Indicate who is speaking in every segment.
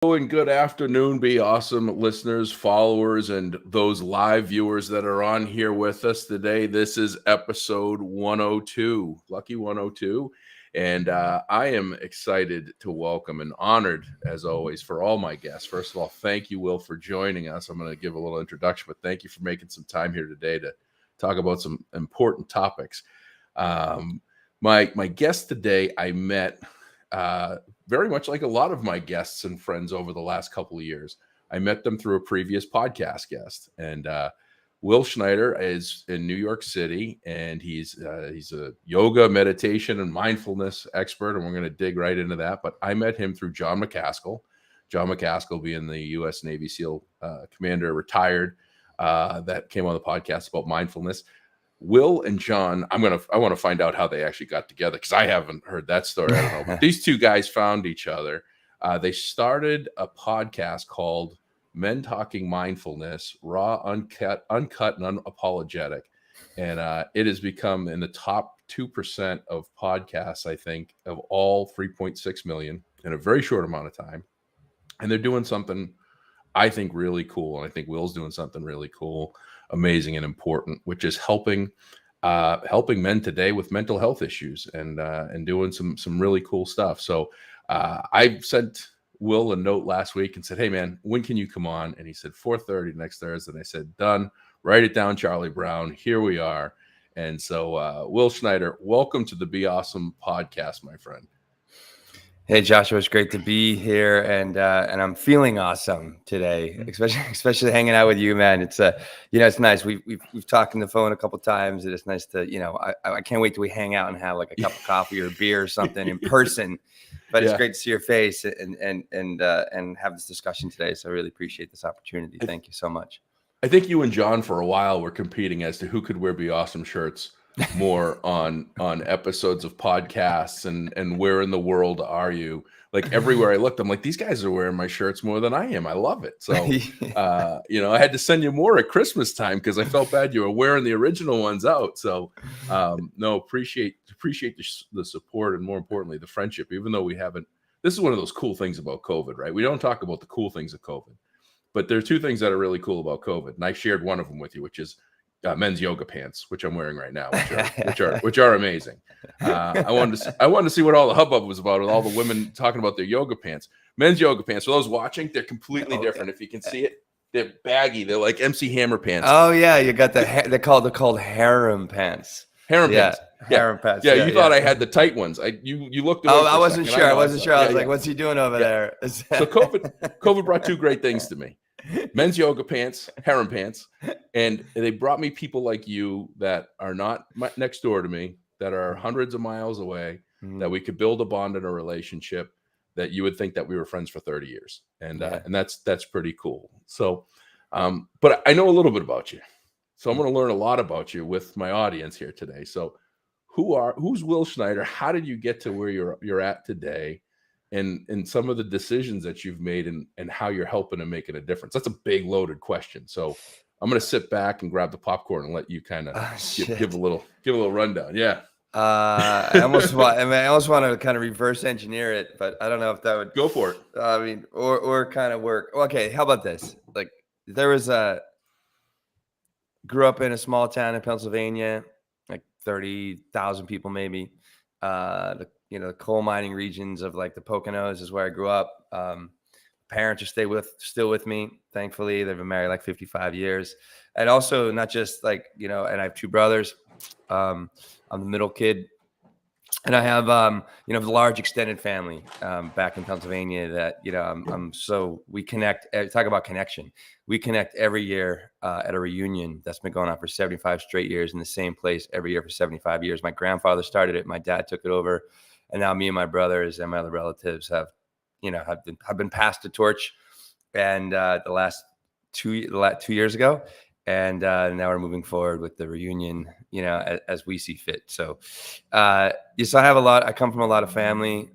Speaker 1: And good afternoon, be awesome listeners, followers, and those live viewers that are on here with us today. This is episode 102, lucky 102. And I am excited to welcome and honored, as always, for all my guests. First of all, thank you, Will, for joining us. I'm going to give a little introduction, but thank you for making some time here today to talk about some important topics. My guest today, I met very much like a lot of my guests and friends over the last couple of years. I met them through a previous podcast guest, and Will Schneider is in New York City, and he's a yoga, meditation, and mindfulness expert, and we're going to dig right into that. But I met him through John McCaskill. John McCaskill, being the U.S. Navy SEAL commander, retired, that came on the podcast about mindfulness. Will and John, I want to find out how they actually got together because I haven't heard that story. I don't know. But these two guys found each other. They started a podcast called Men Talking Mindfulness, raw, uncut, and unapologetic. And it has become in the top 2% of podcasts, I think, of all 3.6 million in a very short amount of time. And they're doing something I think really cool. And I think Will's doing something really cool, amazing, and important, which is helping men today with mental health issues and doing some really cool stuff. So I sent Will a note last week and said, "Hey man, when can you come on?" And he said 4:30 next Thursday. And I said, "Done. Write it down, Charlie Brown. Here we are." And so Will Schneider, welcome to the Be Awesome podcast, my friend.
Speaker 2: Hey Joshua, it's great to be here, and I'm feeling awesome today, especially hanging out with you, man. It's it's nice. We've talked on the phone a couple of times, and it's nice to I can't wait till we hang out and have like a cup of coffee or a beer or something in person. But it's great to see your face and have this discussion today. So I really appreciate this opportunity. Thank you so much.
Speaker 1: I think you and John for a while were competing as to who could wear Be Awesome shirts more on episodes of podcasts and where in the world are you? Like everywhere I looked, I'm like, these guys are wearing my shirts more than I am. I love it. So, I had to send you more at Christmas time because I felt bad you were wearing the original ones out. So, appreciate the support and more importantly, the friendship, even though we haven't. This is one of those cool things about COVID, right? We don't talk about the cool things of COVID, but there are two things that are really cool about COVID. And I shared one of them with you, which is men's yoga pants, which I'm wearing right now, which are amazing. I wanted to see what all the hubbub was about with all the women talking about their yoga pants. Men's yoga pants. For those watching, they're completely different. If you can see it, they're baggy. They're like MC Hammer pants.
Speaker 2: Oh yeah, you got they're called harem pants.
Speaker 1: Pants.
Speaker 2: Harem pants.
Speaker 1: Yeah, you thought I had the tight ones. You looked.
Speaker 2: I wasn't sure. I wasn't sure. I was like, what's he doing over there?
Speaker 1: So COVID brought two great things to me. Men's yoga pants, harem pants, and they brought me people like you that are not next door to me, that are hundreds of miles away, that we could build a bond in a relationship that you would think that we were friends for 30 years. And that's pretty cool. So, but I know a little bit about you. So I'm going to learn a lot about you with my audience here today. So who's Will Schneider? How did you get to where you're at today? And some of the decisions that you've made and how you're helping and making a difference. That's a big loaded question. So I'm going to sit back and grab the popcorn and let you kind of give a little rundown. Yeah.
Speaker 2: I almost want to kind of reverse engineer it, but I don't know if that would
Speaker 1: go for it.
Speaker 2: I mean, or kind of work. Okay. How about this? Like grew up in a small town in Pennsylvania, like 30,000 people, maybe, the coal mining regions of like the Poconos is where I grew up. Parents are still with me. Thankfully, they've been married like 55 years. And also not just like, and I have two brothers. I'm the middle kid. And I have, a large extended family back in Pennsylvania that, so we connect, talk about connection. We connect every year at a reunion that's been going on for 75 straight years in the same place every year for 75 years. My grandfather started it. My dad took it over. And now me and my brothers and my other relatives have been passed the torch. And the last 2 years ago. And now we're moving forward with the reunion, as we see fit. So, I come from a lot of family.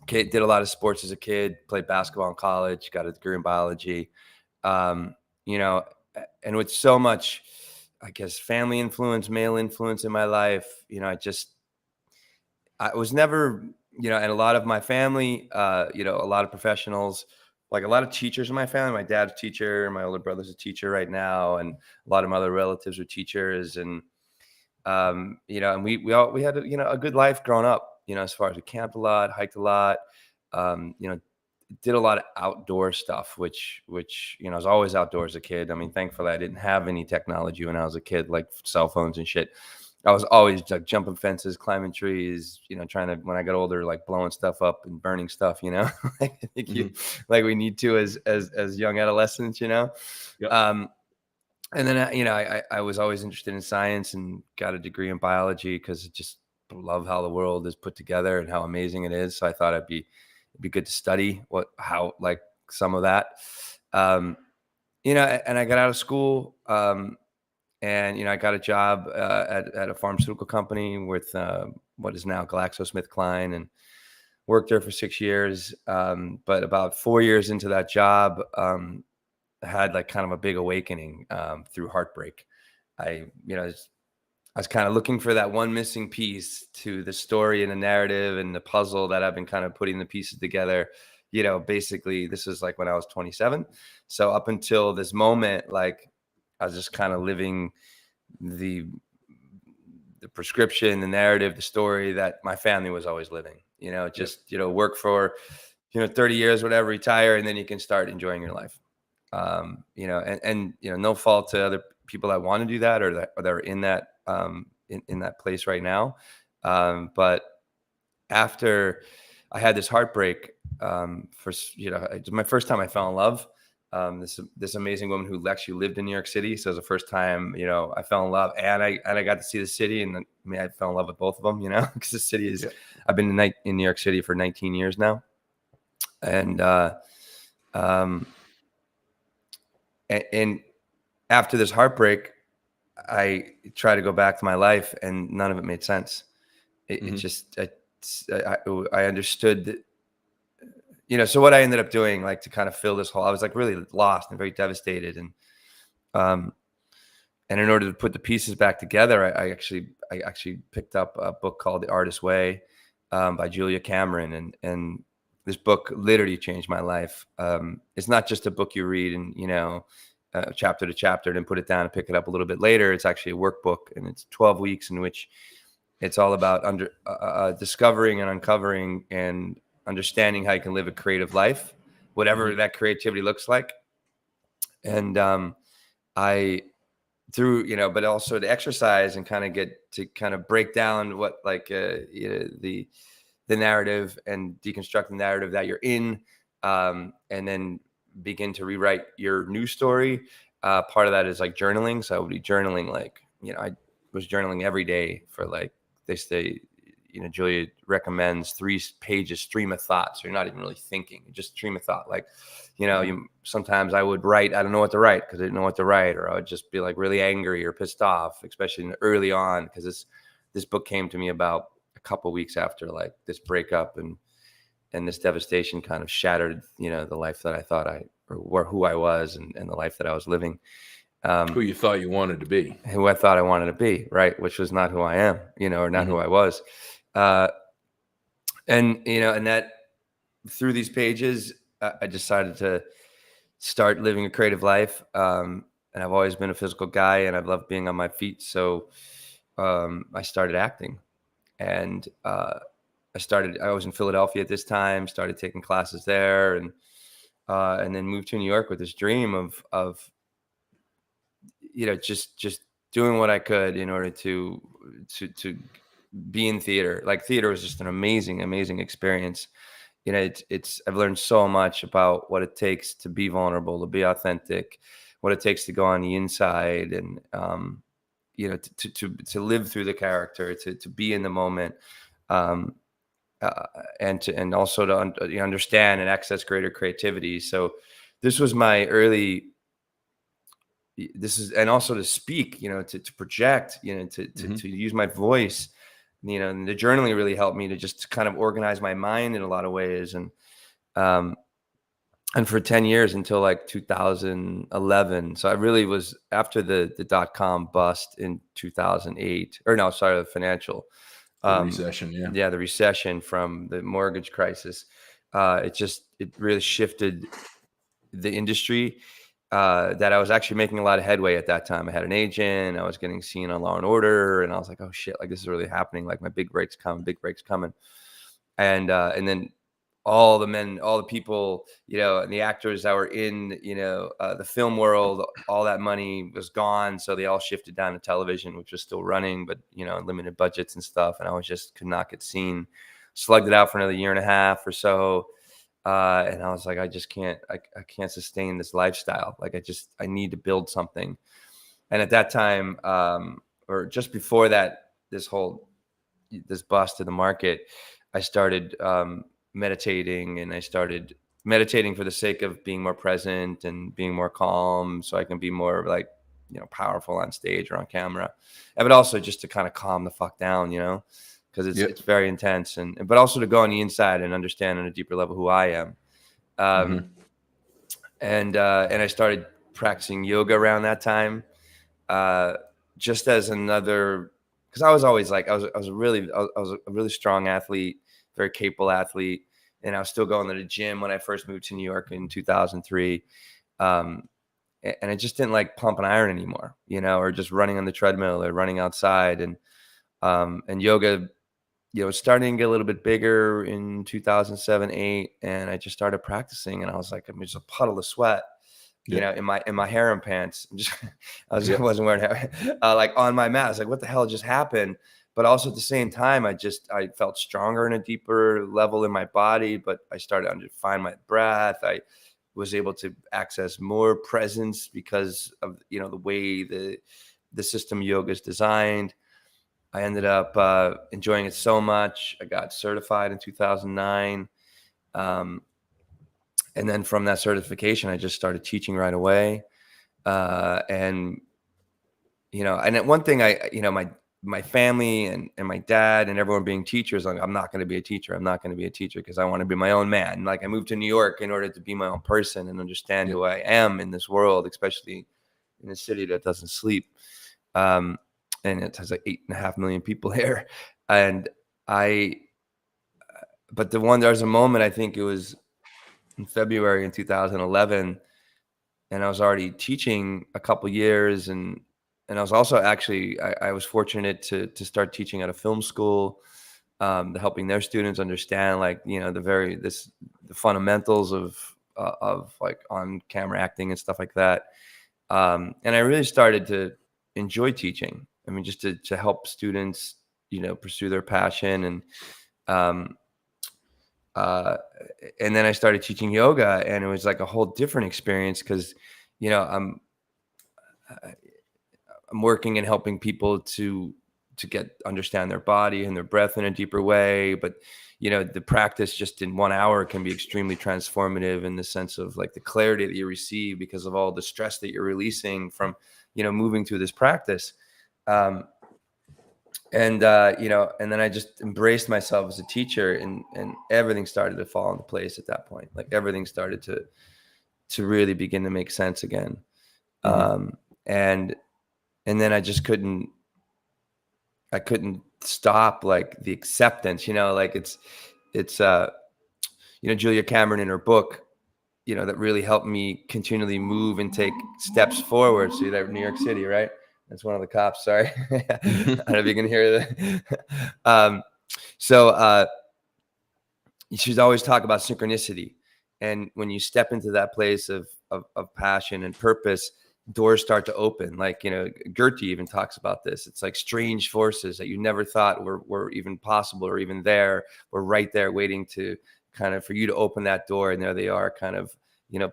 Speaker 2: Did a lot of sports as a kid, played basketball in college, got a degree in biology. And with so much, I guess, family influence, male influence in my life, I was never and a lot of my family, a lot of professionals, like a lot of teachers in my family. My dad's a teacher, my older brother's a teacher right now, and a lot of my other relatives are teachers. And and we had a good life growing up. As far as we camped a lot, hiked a lot, um, you know, did a lot of outdoor stuff, which I was always outdoors as a kid. I mean, thankfully, I didn't have any technology when I was a kid, like cell phones and shit. I was always like jumping fences, climbing trees, trying to, when I got older, like blowing stuff up and burning stuff, like, I think like we need to as young adolescents,
Speaker 1: Yep.
Speaker 2: And then, I was always interested in science and got a degree in biology because I just love how the world is put together and how amazing it is. So I thought it'd be good to study how like some of that, and I got out of school, and I got a job at a pharmaceutical company with what is now GlaxoSmithKline, and worked there for 6 years. But about 4 years into that job, I had like kind of a big awakening through heartbreak. I was kind of looking for that one missing piece to the story and the narrative and the puzzle that I've been kind of putting the pieces together. Basically, this is like when I was 27. So up until this moment, like I was just kind of living the prescription, the narrative, the story that my family was always living. Work for 30 years, whatever, retire, and then you can start enjoying your life. No fault to other people that want to do that or that are in that in that place right now. But after I had this heartbreak, it's my first time I fell in love. This amazing woman who actually lived in New York City. So it was the first time, I fell in love, and I got to see the city, and I fell in love with both of them, because the city is, I've been in New York City for 19 years now. And after this heartbreak, I tried to go back to my life, and none of it made sense. I understood that, so what I ended up doing, like, to kind of fill this hole, I was like really lost and very devastated. And in order to put the pieces back together, I actually picked up a book called The Artist's Way by Julia Cameron. And this book literally changed my life. It's not just a book you read and, chapter to chapter, and then put it down and pick it up a little bit later. It's actually a workbook, and it's 12 weeks in which it's all about discovering and uncovering and understanding how you can live a creative life, whatever that creativity looks like. And but also to exercise and kind of get to kind of break down what, like, the narrative and deconstruct the narrative that you're in, and then begin to rewrite your new story. Part of that is like journaling. So I would be journaling, like, I was journaling every day for, like, they say, Julia recommends 3 pages stream of thought. So you're not even really thinking, just stream of thought. Like, sometimes I would write, I don't know what to write because I didn't know what to write, or I would just be like really angry or pissed off, especially early on, because this book came to me about a couple of weeks after, like, this breakup, and this devastation kind of shattered, the life that I thought or who I was, and the life that I was living.
Speaker 1: Who you thought you wanted to be.
Speaker 2: Who I thought I wanted to be, right? Which was not who I am, or not who I was. And that through these pages, I decided to start living a creative life. And I've always been a physical guy, and I've loved being on my feet. So I started acting, and I was in Philadelphia at this time, started taking classes there, and then moved to New York with this dream of just doing what I could in order to be in theater. Like, theater was just an amazing experience. I've learned so much about what it takes to be vulnerable, to be authentic, what it takes to go on the inside, and to live through the character, to be in the moment, and also to understand and access greater creativity. So this was my early. And also to speak, to project, to use my voice, and the journaling really helped me to just kind of organize my mind in a lot of ways. And for 10 years until like 2011. So I really was, after the .com bust in 2008, or no, sorry, the financial,
Speaker 1: The recession, yeah.
Speaker 2: The recession from the mortgage crisis. It really shifted the industry, that I was actually making a lot of headway at that time. I had an agent, I was getting seen on Law and Order, and I was like, oh shit, like this is really happening. Like my big break's coming. And then all the people, and the actors that were in, the film world, all that money was gone. So they all shifted down to television, which was still running, but, limited budgets and stuff. And I could not get seen, slugged it out for another year and a half or so. And I was like, I just can't, I can't sustain this lifestyle. Like I need to build something. And at that time, or just before that, this bust to the market, I started, meditating, and I started meditating for the sake of being more present and being more calm, so I can be more like, powerful on stage or on camera, but also just to kind of calm the fuck down, because it's very intense, but also to go on the inside and understand on a deeper level who I am. And I started practicing yoga around that time, just as another, because I was always like, I was a really strong athlete, very capable athlete. And I was still going to the gym when I first moved to New York in 2003. And I just didn't like pumping iron anymore, or just running on the treadmill or running outside. And yoga, starting to get a little bit bigger in 2007, 8. And I just started practicing, and I was like, I'm just a puddle of sweat, in my harem pants. I wasn't wearing hair, like on my mat. I was like, what the hell just happened? But also at the same time, I felt stronger in a deeper level in my body, but I started to find my breath. I was able to access more presence because of, the way the system yoga is designed. I ended up enjoying it so much. I got certified in 2009. And then from that certification, I just started teaching right away. And one thing my family and my dad and everyone being teachers, like, I'm not going to be a teacher. I'm not going to be a teacher because I want to be my own man. Like, I moved to New York in order to be my own person and understand who I am in this world, especially in a city that doesn't sleep. And it has like 8.5 million people here. And but there was a moment, I think it was in February in 2011, and I was already teaching a couple years, and I was also actually, I was fortunate to start teaching at a film school, helping their students understand, like, the fundamentals of like on camera acting and stuff like that. And I really started to enjoy teaching. I mean, just to help students, pursue their passion. And then I started teaching yoga, and it was like a whole different experience because, I'm working and helping people to understand their body and their breath in a deeper way. But, the practice just in 1 hour can be extremely transformative in the sense of like the clarity that you receive because of all the stress that you're releasing from, moving through this practice. And then I just embraced myself as a teacher, and everything started to fall into place at that point. Like everything started to really begin to make sense again. And then I just couldn't stop, like the acceptance, like it's Julia Cameron in her book, that really helped me continually move and take steps forward. See that, New York City, right? That's one of the cops. Sorry. I don't know if you can hear that. So she's always talk about synchronicity. And when you step into that place of passion and purpose, doors start to open. Like, Goethe even talks about this. It's like strange forces that you never thought were even possible or even there, were right there waiting to kind of for you to open that door. And there they are, kind of,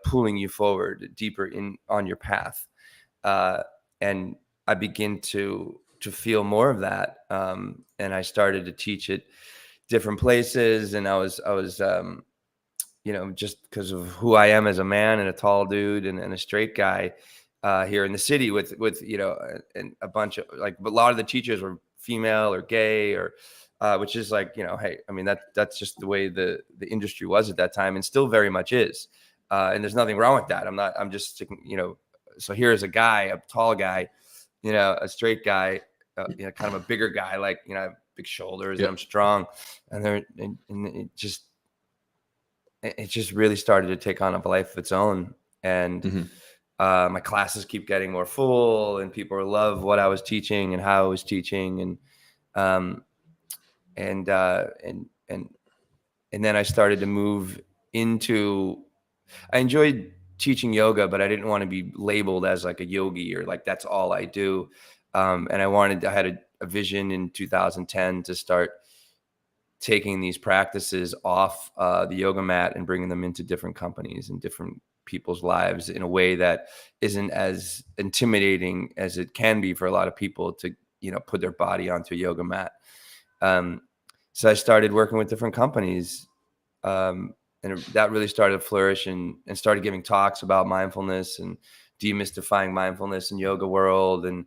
Speaker 2: pulling you forward deeper on your path. And I begin to feel more of that. And I started to teach at different places. And I was just because of who I am as a man and a tall dude and a straight guy, here in the city with and a bunch of, like, a lot of the teachers were female or gay or which is like, hey, I mean, that's just the way the industry was at that time, and still very much is. And there's nothing wrong with that. I'm just sticking, so here's a guy, a tall guy, a straight guy, kind of a bigger guy, like, big shoulders
Speaker 1: Yep.
Speaker 2: and I'm strong. And it just really started to take on a life of its own. And my classes keep getting more full, and people love what I was teaching and how I was teaching. And then I started to move into, I enjoyed teaching yoga, but I didn't want to be labeled as like a yogi or like, that's all I do. And I had a vision in 2010 to start taking these practices off the yoga mat and bringing them into different companies and different people's lives in a way that isn't as intimidating as it can be for a lot of people to, put their body onto a yoga mat. So I started working with different companies, and that really started to flourish, and started giving talks about mindfulness and demystifying mindfulness in yoga world. And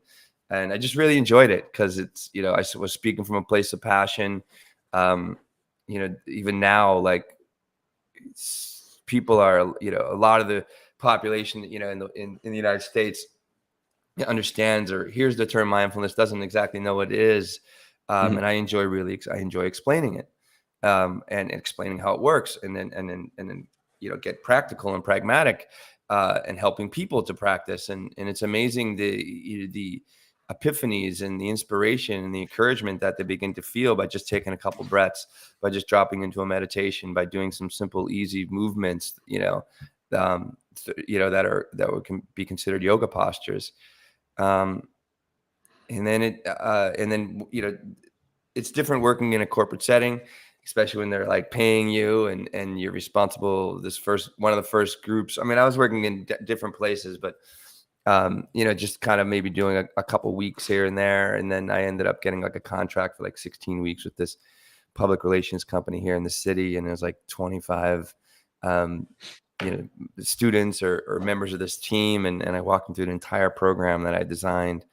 Speaker 2: I just really enjoyed it because it's, I was speaking from a place of passion. Even now, like people are, a lot of the population, in the United States understands or hears the term mindfulness, doesn't exactly know what it is. And I enjoy explaining it, and explaining how it works, and then get practical and pragmatic, and helping people to practice. And it's amazing the epiphanies and the inspiration and the encouragement that they begin to feel by just taking a couple breaths, by just dropping into a meditation, by doing some simple, easy movements, that can be considered yoga postures. And then it's different working in a corporate setting, especially when they're like paying you and you're responsible. One of the first groups, I mean, I was working in different places, but just kind of maybe doing a couple weeks here and there. And then I ended up getting like a contract for like 16 weeks with this public relations company here in the city. And it was like 25, students or members of this team. And I walked them through an entire program that I designed.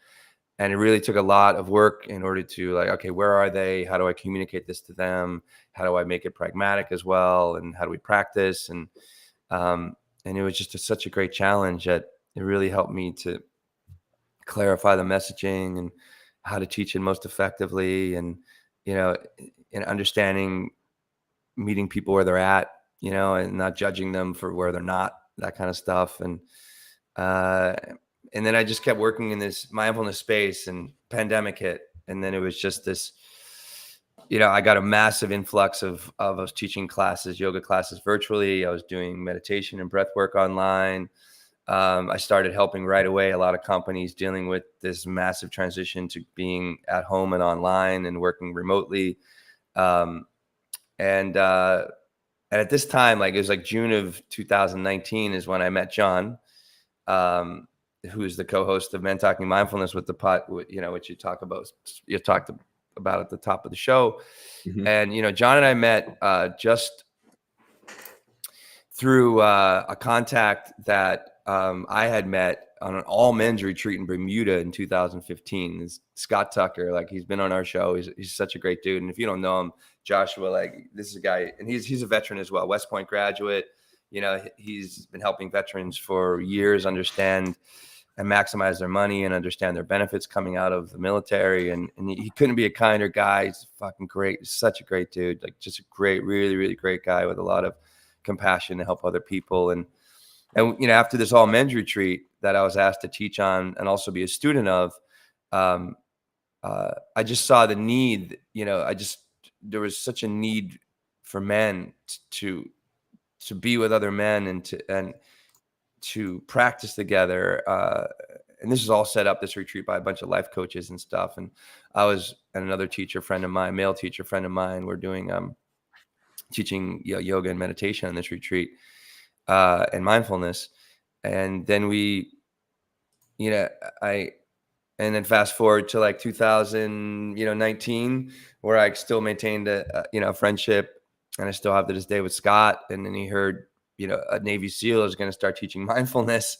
Speaker 2: And it really took a lot of work in order to like, okay, where are they? How do I communicate this to them? How do I make it pragmatic as well? And how do we practice? And it was just such a great challenge that it really helped me to clarify the messaging and how to teach it most effectively. And, in understanding, meeting people where they're at, and not judging them for where they're not, that kind of stuff. And then I just kept working in this mindfulness space, and pandemic hit. And then it was just this, I got a massive influx of us teaching classes, yoga classes virtually. I was doing meditation and breath work online. I started helping right away a lot of companies dealing with this massive transition to being at home and online and working remotely. And at this time, like it was like June of 2019 is when I met John, who's the co-host of Men Talking Mindfulness with the pot, which you talked about at the top of the show. And, John and I met just through a contact that I had met on an all men's retreat in Bermuda in 2015. It's Scott Tucker. Like he's been on our show. He's such a great dude. And if you don't know him, Joshua, like this is a guy, and he's a veteran as well, West Point graduate. He's been helping veterans for years understand and maximize their money and understand their benefits coming out of the military. And he couldn't be a kinder guy. He's fucking great. He's such a great dude. Like just a great, really, really great guy with a lot of compassion to help other people. And after this all men's retreat that I was asked to teach on and also be a student of, I just saw the need, there was such a need for men to be with other men and to practice together. And this is all set up, this retreat, by a bunch of life coaches and stuff. And I was, and another teacher friend of mine, male teacher friend of mine, we're doing, teaching yoga and meditation on this retreat, and mindfulness. And then and then fast forward to like 2019, where I still maintained a friendship, and I still have to this day with Scott. And then he heard, a Navy SEAL is going to start teaching mindfulness.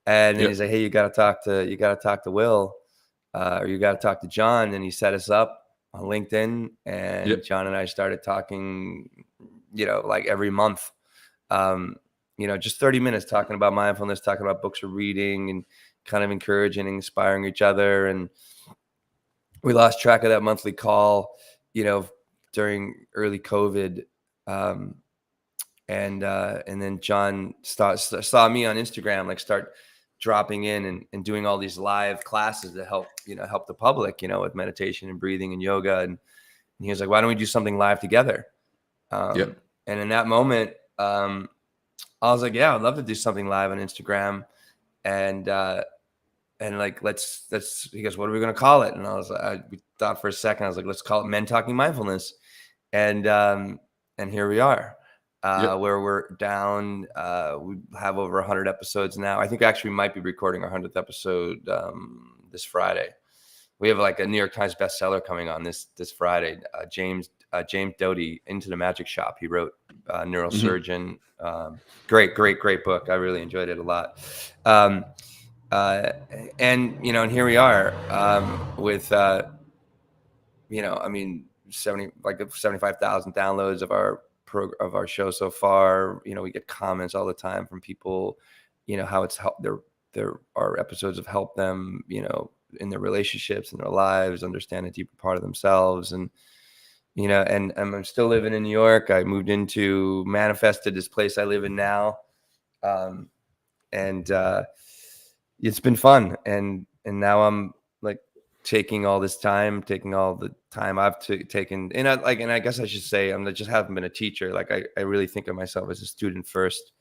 Speaker 2: And then he's like, hey, you got to talk to Will, or you got to talk to John. And he set us up on LinkedIn, and John and I started talking, like every month, just 30 minutes talking about mindfulness, talking about books we're reading, and kind of encouraging and inspiring each other. And we lost track of that monthly call. during early COVID, and then John saw me on Instagram, like start dropping in and doing all these live classes that help the public, with meditation and breathing and yoga. And he was like, why don't we do something live together? And in that moment, I was like, yeah, I'd love to do something live on Instagram. And like, let's, he goes, what are we going to call it? And I was like, we thought for a second, I was like, let's call it Men Talking Mindfulness. And here we are, where we're down. We have over 100 episodes now. I think actually we might be recording our 100th episode this Friday. We have like a New York Times bestseller coming on this Friday. James Doty, Into the Magic Shop. He wrote Neurosurgeon. Great book. I really enjoyed it a lot. And here we are with 75,000 downloads of our show so far. We get comments all the time from people, how it's helped our episodes have helped them, in their relationships and their lives, understand a deeper part of themselves. And and I'm still living in New York. I manifested this place I live in now. And it's been fun. And now I'm like taking all the time I've taken. And I guess I should say, I just haven't been a teacher. Like I really think of myself as a student first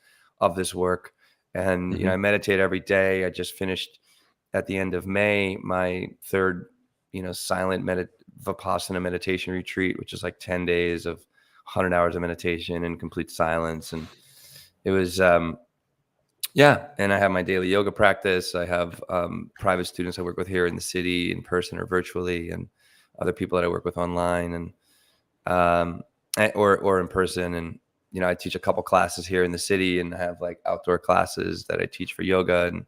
Speaker 2: of this work. And, I meditate every day. I just finished at the end of May, my third, silent Vipassana meditation retreat, which is like 10 days of 100 hours of meditation and complete silence. And it was, and I have my daily yoga practice. I have private students I work with here in the city in person or virtually, and other people that I work with online and or in person. And, I teach a couple classes here in the city, and I have like outdoor classes that I teach for yoga. And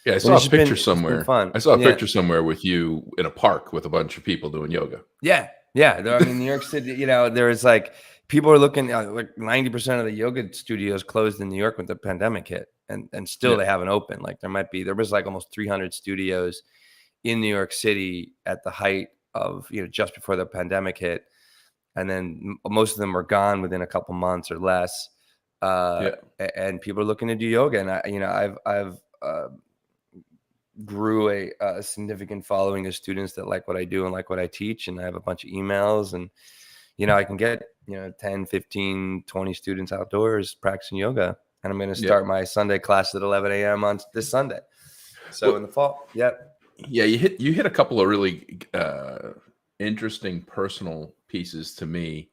Speaker 1: yeah, I saw a picture somewhere.
Speaker 2: Fun.
Speaker 1: I saw a picture somewhere with you in a park with a bunch of people doing yoga.
Speaker 2: Yeah. In New York City, there's like people are looking, like 90% of the yoga studios closed in New York when the pandemic hit, and still they haven't opened. Like there was like almost 300 studios in New York City at the height of, just before the pandemic hit. And then most of them were gone within a couple months or less. And people are looking to do yoga. And I've grew a significant following of students that like what I do and like what I teach. And I have a bunch of emails, and, I can get, 10, 15, 20 students outdoors practicing yoga. And I'm going to start my Sunday class at 11 a.m. on this Sunday. So in the fall. Yeah,
Speaker 1: you hit a couple of really interesting personal pieces to me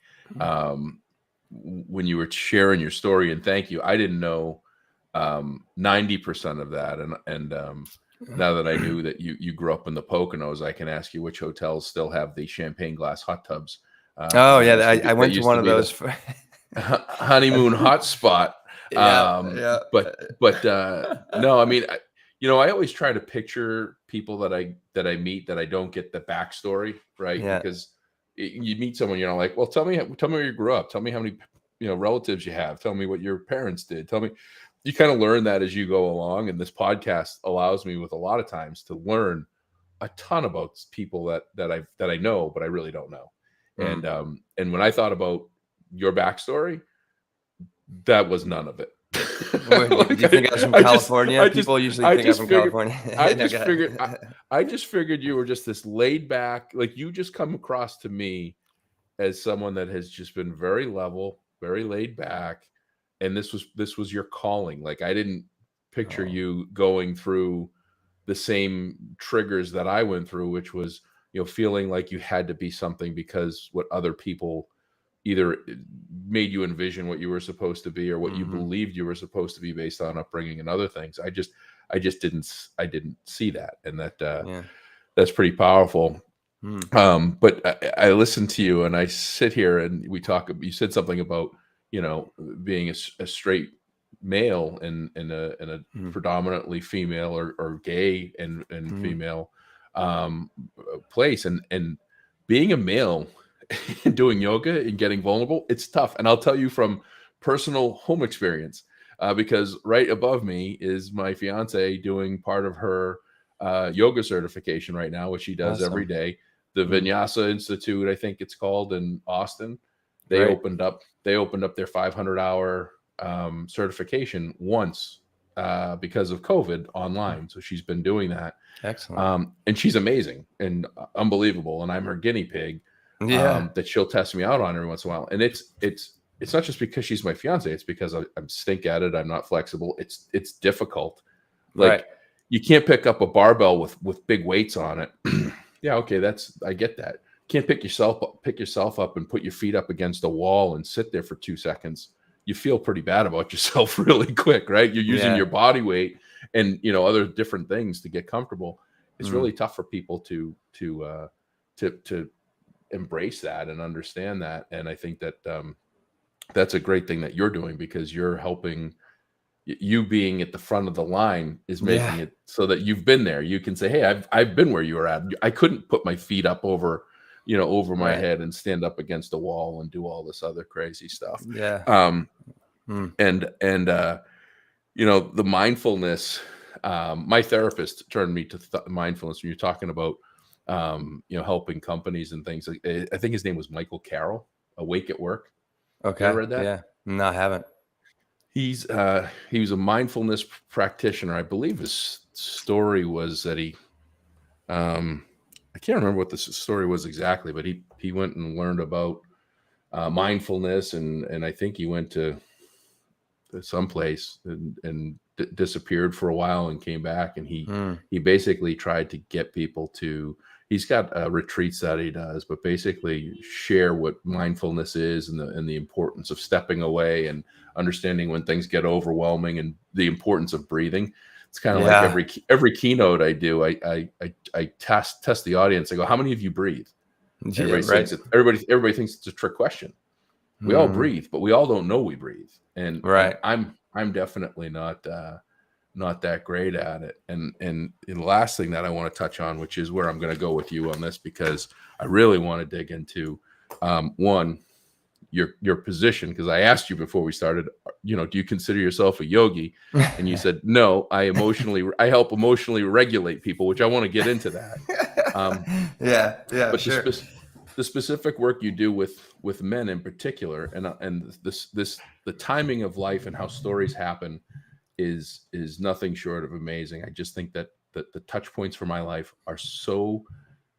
Speaker 1: when you were sharing your story, and thank you. I didn't know 90% of that, and now that I knew that you grew up in the Poconos, I can ask you which hotels still have the champagne glass hot tubs.
Speaker 2: I went to one of those for
Speaker 1: honeymoon hotspot. But no, I mean, I always try to picture people that I meet that I don't get the backstory, right?
Speaker 2: Yeah.
Speaker 1: Because you meet someone, like, well, tell me where you grew up. Tell me how many, relatives you have. Tell me what your parents did. Tell me. You kind of learn that as you go along. And this podcast allows me with a lot of times to learn a ton about people that I know, but I really don't know. Mm. And when I thought about your backstory, that was none of it.
Speaker 2: Do you think I was from California? People usually think I'm from California.
Speaker 1: I just figured you were just this laid back, like you just come across to me as someone that has just been very level, very laid back. And this was your calling. Like I didn't picture you going through the same triggers that I went through, which was, feeling like you had to be something because what other people either made you envision what you were supposed to be or what you believed you were supposed to be based on upbringing and other things. I didn't see that. And that's pretty powerful. But I listened to you and I sit here and we talk, you said something about, being a straight male in a predominantly female or gay and female place, and being a male and doing yoga and getting vulnerable, it's tough. And I'll tell you from personal home experience, because right above me is my fiance doing part of her yoga certification right now, which she does every day. the Vinyasa Institute, I think it's called, in Austin. They
Speaker 2: Right.
Speaker 1: opened up their 500-hour certification once because of COVID online. So she's been doing that.
Speaker 2: Excellent.
Speaker 1: And she's amazing and unbelievable. And I'm her guinea pig that she'll test me out on every once in a while. And it's not just because she's my fiance. It's because I'm stink at it. I'm not flexible. It's difficult. Like you can't pick up a barbell with big weights on it. Yeah. Okay. I get that. Can't pick yourself up and put your feet up against a wall and sit there for 2 seconds. You feel pretty bad about yourself really quick, right? You're using your body weight and other different things to get comfortable. It's really tough for people to embrace that and understand that. And I think that that's a great thing that you're doing, because you're helping. You being at the front of the line is making it so that you've been there. You can say, "Hey, I've been where you were at. I couldn't put my feet up over my head and stand up against a wall and do all this other crazy stuff."
Speaker 2: Yeah.
Speaker 1: And the mindfulness. My therapist turned me to mindfulness when you're talking about helping companies and things. I think his name was Michael Carroll. Awake at Work.
Speaker 2: Okay.
Speaker 1: You ever read that?
Speaker 2: Yeah. No, I haven't.
Speaker 1: He was a mindfulness practitioner. I believe his story was that he, I can't remember what the story was exactly, but he went and learned about mindfulness, and I think he went to someplace and disappeared for a while and came back, and he basically tried to get people to. He's got retreats that he does, but basically share what mindfulness is and the importance of stepping away and understanding when things get overwhelming and the importance of breathing. It's kind of like every keynote I do, I test the audience. I go, "How many of you breathe?" Everybody thinks it's a trick question. We all breathe, but we all don't know we breathe. And I'm definitely not that great at it. And the last thing that I want to touch on, which is where I'm going to go with you on this, because I really want to dig into one, your position, because I asked you before we started, do you consider yourself a yogi? And you said, no, I help emotionally regulate people, which I want to get into that. But sure. The specific work you do with men in particular, and the timing of life and how stories happen is nothing short of amazing. I just think that the touch points for my life are so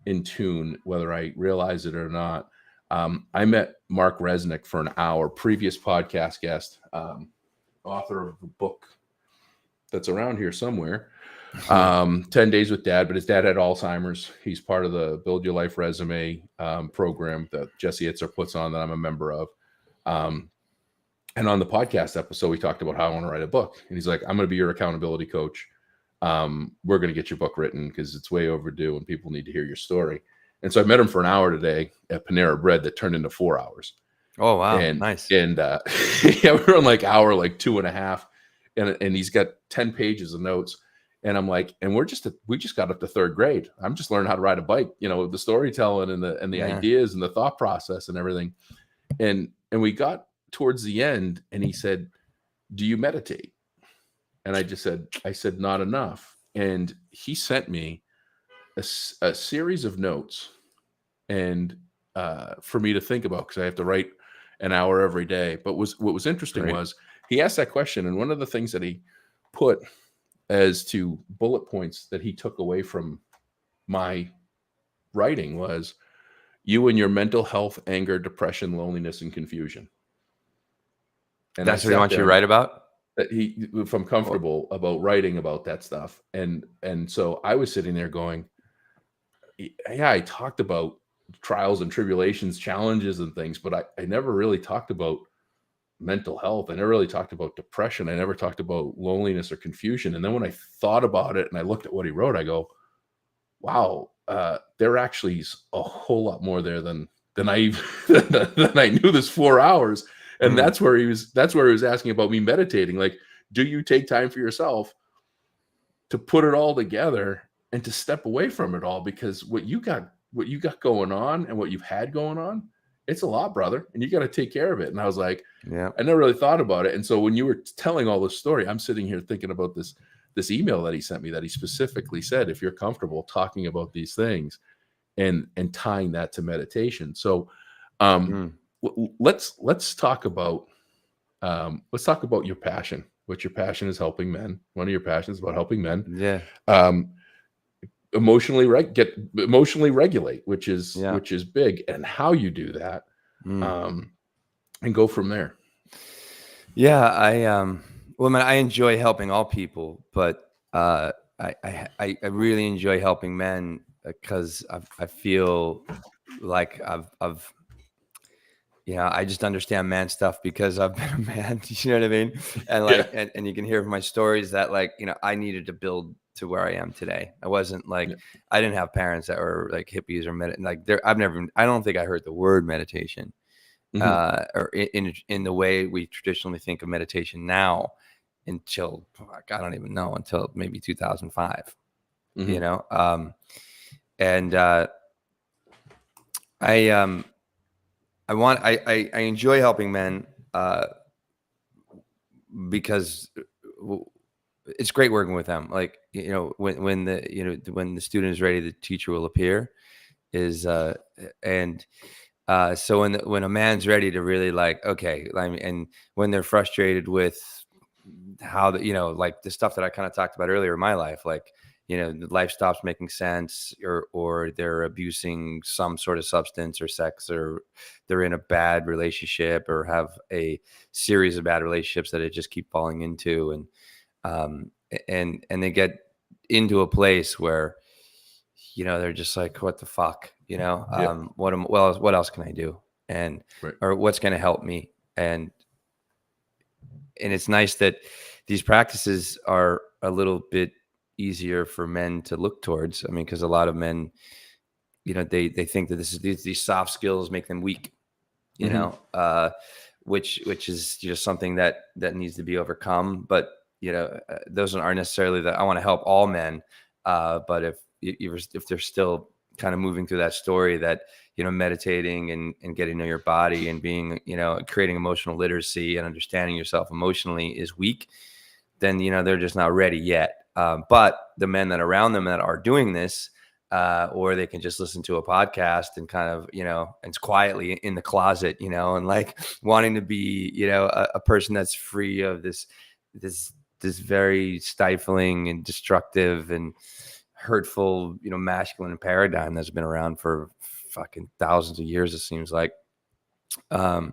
Speaker 1: in tune, whether I realize it or not. I met Mark Resnick for an hour, previous podcast guest, author of a book that's around here somewhere, 10 Days with Dad, but his dad had Alzheimer's. He's part of the Build Your Life Resume program that Jesse Itzer puts on that I'm a member of. And on the podcast episode, we talked about how I want to write a book. And he's like, "I'm going to be your accountability coach. We're going to get your book written because it's way overdue and people need to hear your story." And so I met him for an hour today at Panera Bread that turned into 4 hours.
Speaker 2: Oh, wow.
Speaker 1: And,
Speaker 2: nice.
Speaker 1: And we're on like hour, like 2.5. And he's got 10 pages of notes. And I'm like, and we just got up to third grade. I'm just learning how to ride a bike, the storytelling and the ideas and the thought process and everything. And we got towards the end and he said, "Do you meditate?" And I said, "Not enough." And he sent me a series of notes and for me to think about, because I have to write an hour every day. But what was interesting was he asked that question, and one of the things that he put as to bullet points that he took away from my writing was you and your mental health, anger, depression, loneliness, and confusion. And
Speaker 2: that's what he wants you to write about?
Speaker 1: That if I'm comfortable about writing about that stuff. And so I was sitting there going, yeah, I talked about trials and tribulations, challenges and things, but I never really talked about mental health. I never really talked about depression. I never talked about loneliness or confusion. And then when I thought about it and I looked at what he wrote, I go, wow, there actually is a whole lot more there than I than I knew this 4 hours. And that's where he was asking about me meditating. Like, do you take time for yourself to put it all together and to step away from it all? Because what you got going on and what you've had going on, it's a lot, brother, and you got to take care of it. And I was like, yeah, I never really thought about it. And so when you were telling all this story, I'm sitting here thinking about this email that he sent me that he specifically said, if you're comfortable talking about these things. and tying that to meditation. So let's talk about your passion. What your passion is helping men. One of your passions is about helping men.
Speaker 2: Yeah.
Speaker 1: Emotionally regulate, which is
Speaker 2: Yeah.
Speaker 1: big, and how you do that, and go from there.
Speaker 2: Yeah. Well, man, I enjoy helping all people, but I really enjoy helping men because I feel like I've I just understand man stuff because I've been a man. You know what I mean? And
Speaker 1: Yeah.
Speaker 2: and you can hear from my stories that I needed to build to where I am today. I wasn't
Speaker 1: Yeah.
Speaker 2: I didn't have parents that were like hippies or I don't think I heard the word meditation or in the way we traditionally think of meditation now until I don't even know, until maybe 2005. And I enjoy helping men because it's great working with them. When the student is ready, the teacher will appear. So when a man's ready to really and when they're frustrated with how the stuff that I kind of talked about earlier in my life, the life stops making sense, or they're abusing some sort of substance or sex, or they're in a bad relationship or have a series of bad relationships that they just keep falling into. And they get into a place where, they're just like, what the fuck, what else can I do?
Speaker 1: Right.
Speaker 2: Or what's going to help me? And it's nice that these practices are a little bit easier for men to look towards. I mean, because a lot of men, they think that these soft skills make them weak, which is something that needs to be overcome. But those aren't necessarily that I want to help all men. But if they're still kind of moving through that story that meditating and getting to know your body and being creating emotional literacy and understanding yourself emotionally is weak, then they're just not ready yet. But the men that are around them that are doing this, or they can just listen to a podcast and kind of and it's quietly in the closet, and wanting to be a person that's free of this very stifling and destructive and hurtful masculine paradigm that's been around for fucking thousands of years, it seems like. I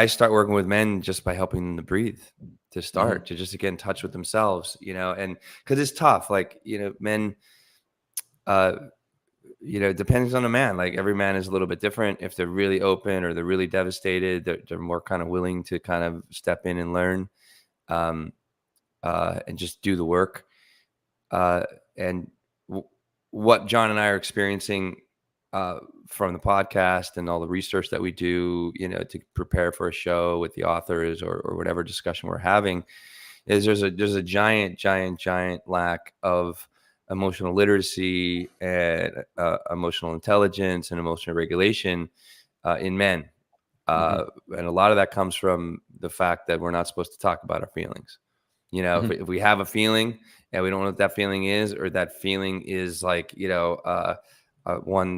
Speaker 2: start working with men just by helping them to breathe, to start to just get in touch with themselves, and because it's tough, men, depends on a man. Like every man is a little bit different. If they're really open or they're really devastated, they're more kind of willing to kind of step in and learn, and just do the work. And what John and I are experiencing from the podcast and all the research that we do, to prepare for a show with the authors or whatever discussion we're having, is there's a giant lack of emotional literacy and emotional intelligence and emotional regulation in men. And a lot of that comes from the fact that we're not supposed to talk about our feelings. If we have a feeling and we don't know what that feeling is, or that feeling is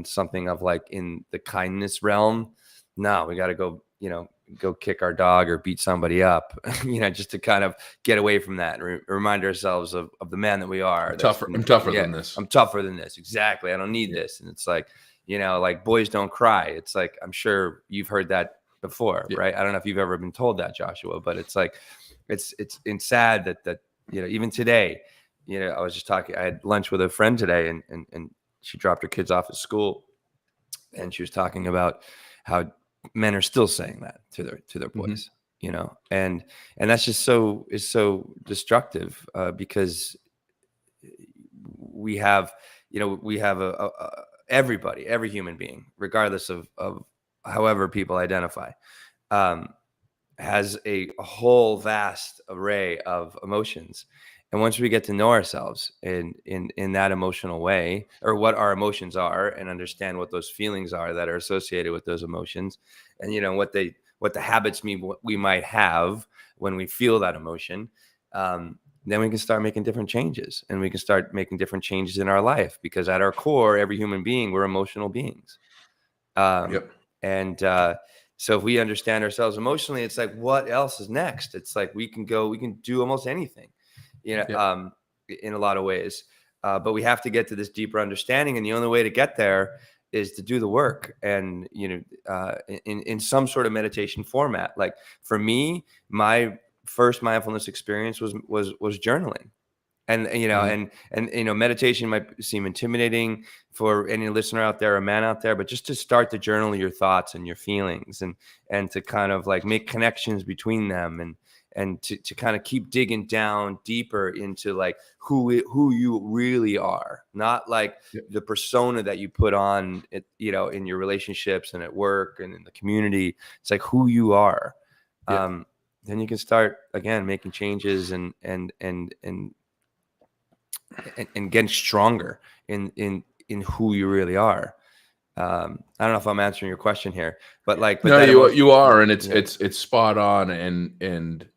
Speaker 2: something of in the kindness realm, no, we got to go kick our dog or beat somebody up, just to kind of get away from that and remind ourselves of the man that we are.
Speaker 1: I'm tougher than this.
Speaker 2: I'm tougher than this. Exactly. I don't need this. And it's boys don't cry. It's I'm sure you've heard that before, right? I don't know if you've ever been told that, Joshua, but it's it's sad that even today, I was just talking, I had lunch with a friend today and she dropped her kids off at school, and she was talking about how men are still saying that to their boys, and that's just so destructive, because we have everybody, every human being, regardless of however people identify, has a whole vast array of emotions. And once we get to know ourselves in that emotional way, or what our emotions are, and understand what those feelings are that are associated with those emotions, and what the habits we might have when we feel that emotion, then we can start making different changes, and we can start making different changes in our life, because at our core, every human being, we're emotional beings.
Speaker 1: Yep.
Speaker 2: And so if we understand ourselves emotionally, it's like, what else is next? It's like we can do almost anything,
Speaker 1: Yep.
Speaker 2: In a lot of ways. But we have to get to this deeper understanding, and the only way to get there is to do the work, and in some sort of meditation format. Like for me, my first mindfulness experience was journaling. And meditation might seem intimidating for any listener out there, or man out there, but just to start to journal your thoughts and your feelings, and to kind of like make connections between them, and to kind of keep digging down deeper into like who you really are, not like the persona that you put on it, in your relationships and at work and in the community. It's like who you are. Then you can start again making changes and getting stronger in who you really are. I don't know if I'm answering your question here, but
Speaker 1: no, you are, and it's spot on. And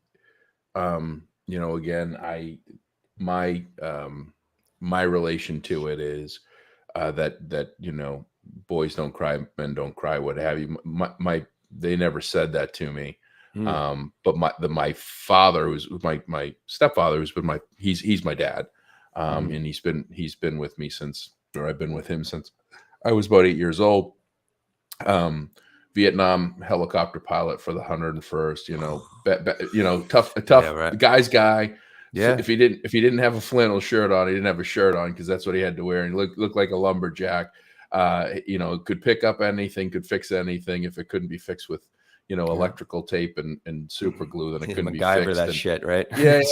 Speaker 1: again, my relation to it is that boys don't cry, men don't cry, what have you. They never said that to me. But my father, who's my stepfather, who's been he's my dad. And he's been with me I've been with him since I was about 8 years old. Vietnam helicopter pilot for the 101st, tough guy's guy.
Speaker 2: Yeah.
Speaker 1: If he didn't have a flannel shirt on, he didn't have a shirt on, because that's what he had to wear. And he looked like a lumberjack. Could pick up anything, could fix anything. If it couldn't be fixed with, electrical tape and super glue, then it couldn't be fixed.
Speaker 2: That shit, right?
Speaker 1: Yeah.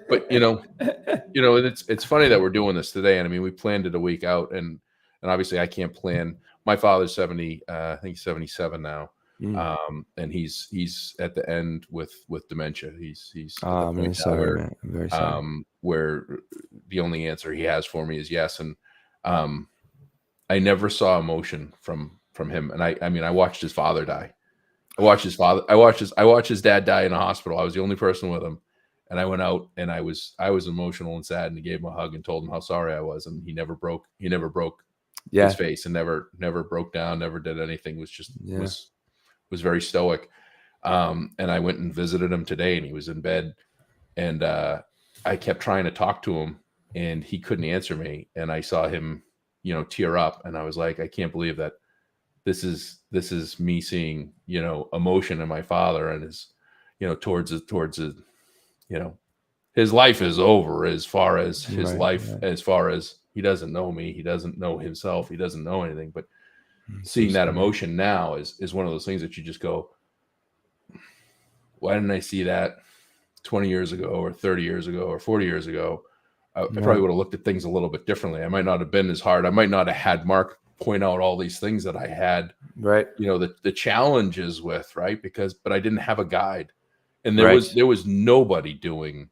Speaker 1: But it's funny that we're doing this today. And I mean, we planned it a week out, and obviously I can't plan. My father's 70, I think he's 77 now. And he's at the end with dementia. He's
Speaker 2: I'm very sorry, man. I'm very sorry.
Speaker 1: Where the only answer he has for me is yes. And I never saw emotion from him. And I watched his father die. I watched his dad die in a hospital. I was the only person with him. And I went out, and I was emotional and sad, and gave him a hug and told him how sorry I was. And he never broke his face, and never broke down, never did anything. Was very stoic. And I went and visited him today, and he was in bed, and I kept trying to talk to him, and he couldn't answer me. And I saw him, tear up, and I was like, I can't believe that this is me seeing, emotion in my father, and his, towards his life is over, as far as his life, as far as he doesn't know me, he doesn't know himself, he doesn't know anything. But seeing that emotion now is one of those things that you just go, why didn't I see that 20 years ago, or 30 years ago, or 40 years ago? I probably would have looked at things a little bit differently. I might not have been as hard. I might not have had Mark point out all these things that I had,
Speaker 2: right?
Speaker 1: The challenges with, right? But I didn't have a guide. And there was nobody doing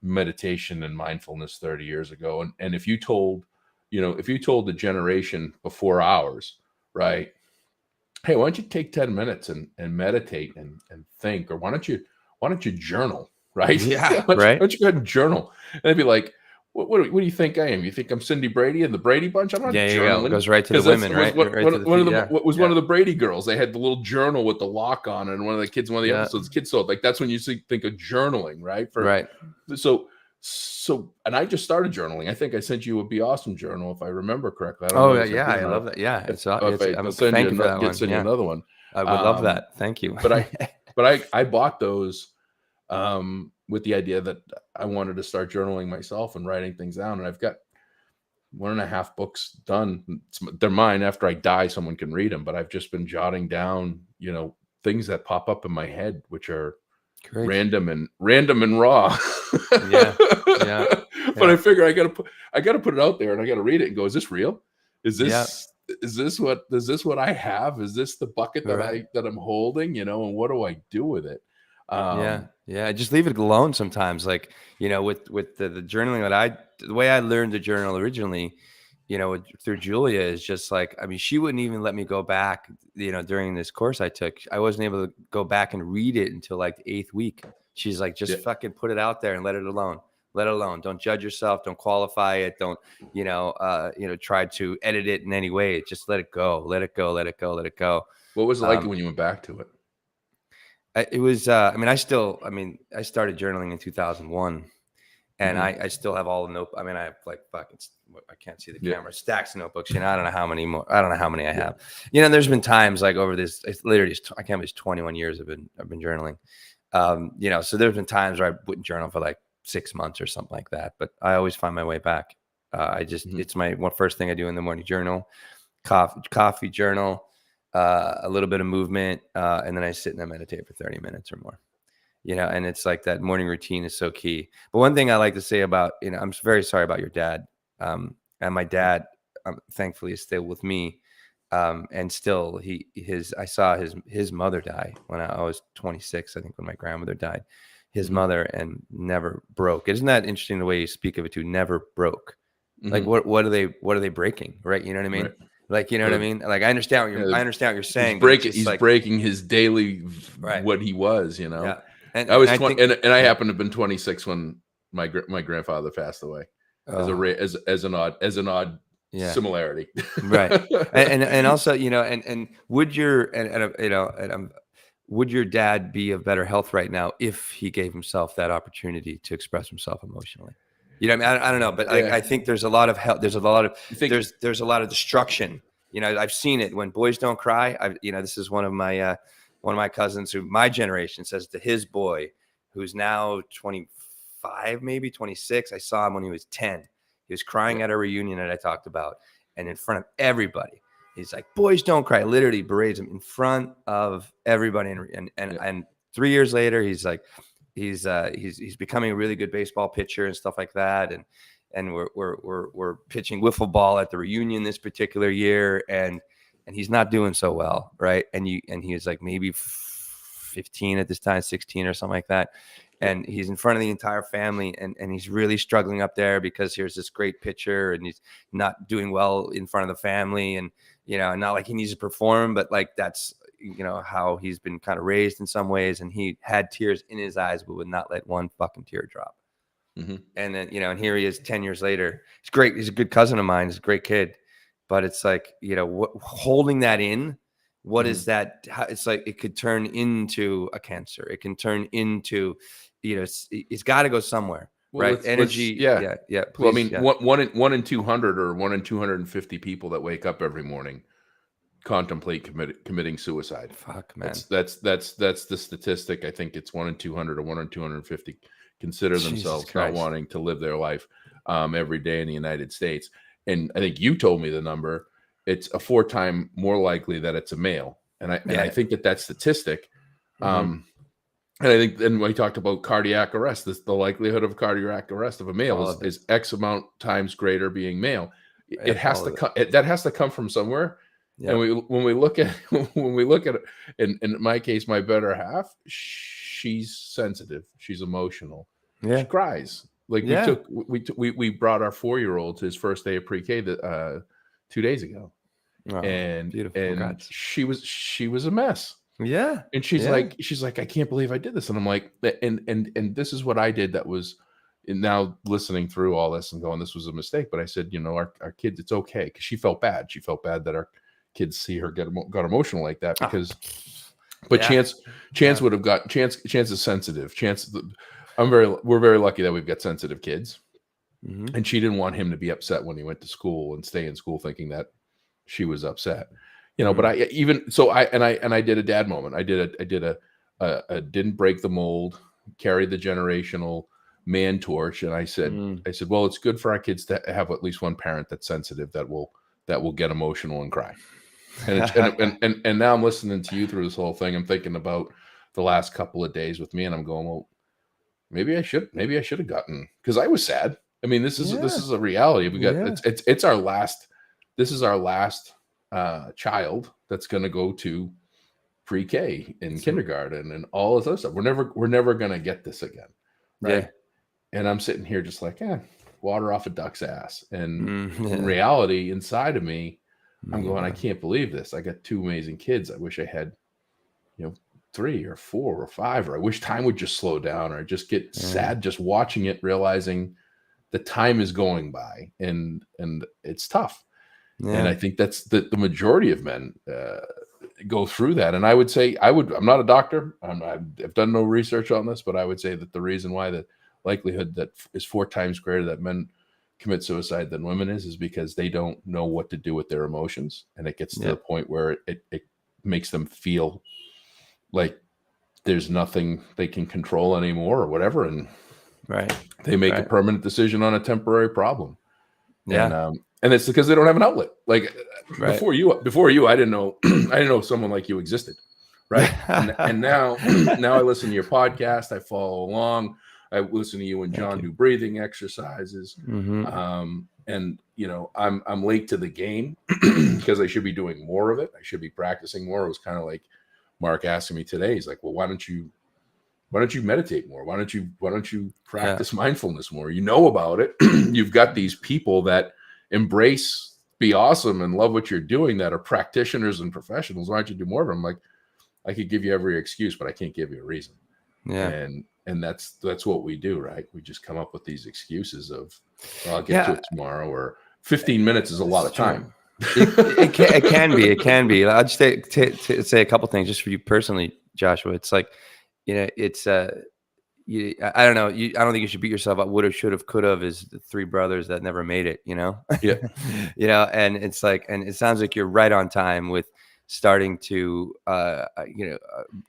Speaker 1: meditation and mindfulness 30 years ago. And if you told the generation before ours, right, hey, why don't you take 10 minutes and meditate and think, or why don't you journal, right?
Speaker 2: Yeah,
Speaker 1: Why
Speaker 2: right.
Speaker 1: don't you go ahead and journal? And they'd be like, what do you think I am? You think I'm Cindy Brady and the Brady Bunch? I'm not journaling.
Speaker 2: It goes right to the women, right?
Speaker 1: One of the Brady girls. They had the little journal with the lock on, and one of the episodes, kids saw it. Like, that's when you think of journaling, right? So, and I just started journaling. I think I sent you a Be Awesome journal, if I remember correctly. I love that. Yeah,
Speaker 2: I'm thank you for that one.
Speaker 1: Send you another one.
Speaker 2: I would love that. Thank you.
Speaker 1: But I bought those with the idea that I wanted to start journaling myself and writing things down. And I've got 1.5 books done. They're mine. After I die, someone can read them. But I've just been jotting down, things that pop up in my head, which are random and raw. But I figure I gotta put it out there, and I gotta read it and go, is this real? Is this what I have? Is this the bucket that I'm holding? And what do I do with it?
Speaker 2: Just leave it alone sometimes. Like, with the journaling the way I learned to journal originally, through Julia, is just like, she wouldn't even let me go back, during this course I took. I wasn't able to go back and read it until like the 8th week. She's like, just fucking put it out there and let it alone. Let it alone. Don't judge yourself. Don't qualify it. Don't, try to edit it in any way. Just let it go. Let it go. Let it go. Let it go.
Speaker 1: What was it like when you went back to it?
Speaker 2: It was, I started journaling in 2001. And I still have all the notebooks. I mean, I have like buckets. I can't see the camera. Stacks of notebooks. I don't know how many more. I don't know how many I have. There's been times like over this. It's literally, I can't believe it's 21 years I've been journaling. So there's been times where I wouldn't journal for like 6 months or something like that. But I always find my way back. It's my first thing I do in the morning. Journal, coffee, journal, a little bit of movement, and then I sit and I meditate for 30 minutes or more. And it's like that morning routine is so key. But one thing I like to say about, I'm very sorry about your dad. And my dad, thankfully, is still with me. And still, I saw his mother die when I was 26, I think, when my grandmother died. His mother, and never broke. Isn't that interesting the way you speak of it too? Never broke. Like what are they breaking? Right. You know what I mean?
Speaker 1: Right.
Speaker 2: Like, you know what I mean? Like, I understand what you're saying.
Speaker 1: He's breaking his daily, what he was,
Speaker 2: Yeah.
Speaker 1: And I was 20, and I happened to have been 26 when my grandfather passed away. As an odd similarity.
Speaker 2: Right. And also, and would your dad be of better health right now if he gave himself that opportunity to express himself emotionally? I mean, I don't know, but I think there's a lot of help. There's a lot of destruction. I've seen it when boys don't cry. This is one of my cousins who my generation says to his boy, who's now 25, maybe 26. I saw him when he was 10. He was crying at a reunion that I talked about, and in front of everybody, he's like, "Boys don't cry." Literally berates him in front of everybody. And 3 years later, he's like, he's becoming a really good baseball pitcher and stuff like that. And we're pitching wiffle ball at the reunion this particular year, and he's not doing so well, right? And he was like maybe 15 at this time, 16 or something like that. And he's in front of the entire family, and he's really struggling up there because here's this great pitcher, and he's not doing well in front of the family, and not like he needs to perform, but like that's how he's been kind of raised in some ways. And he had tears in his eyes, but would not let one fucking tear drop. And then and here he is 10 years later. He's great. He's a good cousin of mine. He's a great kid. But it's like, holding that in, what is that? It's like it could turn into a cancer. It can turn into, it's got to go somewhere, right? Energy. Yeah. Please,
Speaker 1: well, I mean, 1 in 200 or 1 in 250 people that wake up every morning contemplate committing suicide.
Speaker 2: Fuck, man.
Speaker 1: That's the statistic. I think it's 1 in 200 or 1 in 250 consider themselves not wanting to live their life every day in the United States. And I think you told me the number. It's a 4-time more likely that it's a male. And I think that statistic. And I think then when we talked about cardiac arrest, the likelihood of cardiac arrest of a male is X amount times greater being male. It has to come. That has to come from somewhere. Yep. And when we look at it, in my case, my better half, she's sensitive. She's emotional. Yeah. She cries. Like we brought our 4-year-old to his first day of pre-K 2 days ago. Oh, and beautiful. And she was a mess.
Speaker 2: Yeah.
Speaker 1: And she's like, I can't believe I did this. And I'm like, and this is what I did. That was, and now listening through all this and going, this was a mistake. But I said, our kids, it's okay. Cause she felt bad. She felt bad that our kids see her got emotional like that because, but Chance would have got Chance is sensitive. We're very lucky that we've got sensitive kids. And she didn't want him to be upset when he went to school and stay in school thinking that she was upset. But I did a dad moment. I did a didn't break the mold, carried the generational man torch. And I said, well, it's good for our kids to have at least one parent that's sensitive, that will get emotional and cry. And now I'm listening to you through this whole thing. I'm thinking about the last couple of days with me, and I'm going, well, maybe I should have gotten, because I was sad. I mean, this is a reality. We got it's our last. This is our last child that's going to go to pre-K and kindergarten and all this other stuff. We're never going to get this again, right? Yeah. And I'm sitting here just like, water off a duck's ass. And in reality, inside of me, I'm going, I can't believe this. I got 2 amazing kids. I wish I had, 3 or 4 or 5, or I wish time would just slow down, or I just get sad just watching it, realizing the time is going by, and it's tough. And
Speaker 2: Yeah.
Speaker 1: I think that's the majority of men go through that. And I would say, I'm not a doctor. I've done no research on this, but I would say that the reason why the likelihood that is 4 times greater that men commit suicide than women is because they don't know what to do with their emotions. And it gets to the point where it makes them feel like there's nothing they can control anymore or whatever. And they make a permanent decision on a temporary problem.
Speaker 2: Yeah.
Speaker 1: And it's because they don't have an outlet. Like before you, I didn't know someone like you existed. Right. And now I listen to your podcast. I follow along. I listen to you and John do breathing exercises. And I'm late to the game because I should be doing more of it. I should be practicing more. It was kind of like Mark asking me today. He's like, well, why don't you meditate more? Why don't you practice mindfulness more? You know about it. You've got these people that embrace, be awesome, and love what you're doing that are practitioners and professionals. Why don't you do more of them? I'm like, I could give you every excuse, but I can't give you a reason. Yeah. And that's what we do, right? We just come up with these excuses of, well, I'll get to it tomorrow, or 15 minutes is a lot of time.
Speaker 2: It can be. I'll just say a couple things just for you personally, Joshua. It's like, it's I don't know. I don't think you should beat yourself up. Would have, should have, could have is the 3 brothers that never made it. Yeah. And it's like, and it sounds like you're right on time with starting to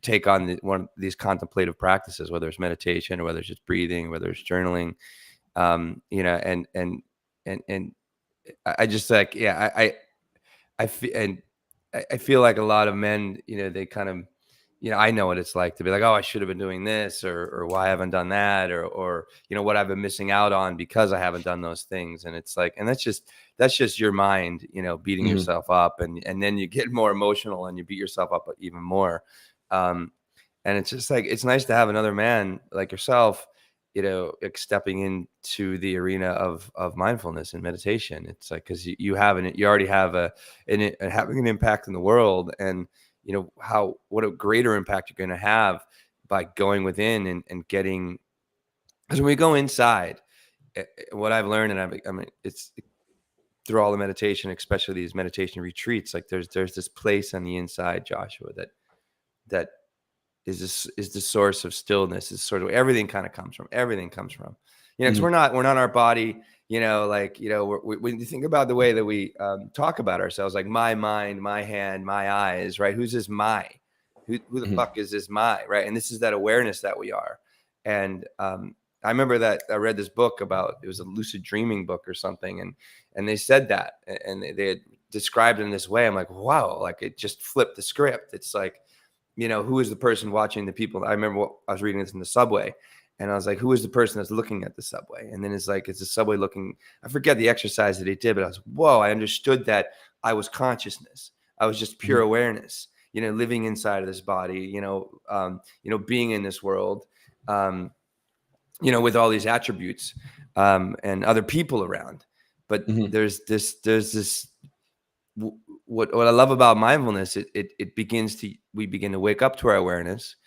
Speaker 2: take on one of these contemplative practices, whether it's meditation or whether it's just breathing, whether it's journaling, and I just like, I feel like a lot of men, they kind of, I know what it's like to be like, oh, I should have been doing this, or why I haven't done that, or what I've been missing out on because I haven't done those things. And it's like, and that's just your mind, beating yourself up, and then you get more emotional and you beat yourself up even more. And it's just like, it's nice to have another man like yourself, like stepping into the arena of mindfulness and meditation. It's like, because you already have having an impact in the world, and what a greater impact you're going to have by going within and getting, because when we go inside, what I've learned, and it's through all the meditation, especially these meditation retreats, like there's this place on the inside, Joshua, that is the source of stillness, is sort of everything comes from, because we're not our body, when you think about the way that we talk about ourselves, like my mind, my hand, my eyes, right? Who's this my? Who the fuck is this my, right? And this is that awareness that we are. And I remember that I read this book about, it was a lucid dreaming book or something, and they said that, and they had described it in this way. I'm like, wow, like it just flipped the script. It's like, who is the person watching the people? I remember I was reading this in the subway, and I was like, who is the person that's looking at the subway? And then it's like, it's the subway looking, I forget the exercise that he did, but I was, whoa, I understood that I was consciousness. I was just pure awareness, living inside of this body, being in this world, with all these attributes, and other people around. But there's this, what I love about mindfulness, we begin to wake up to our awareness.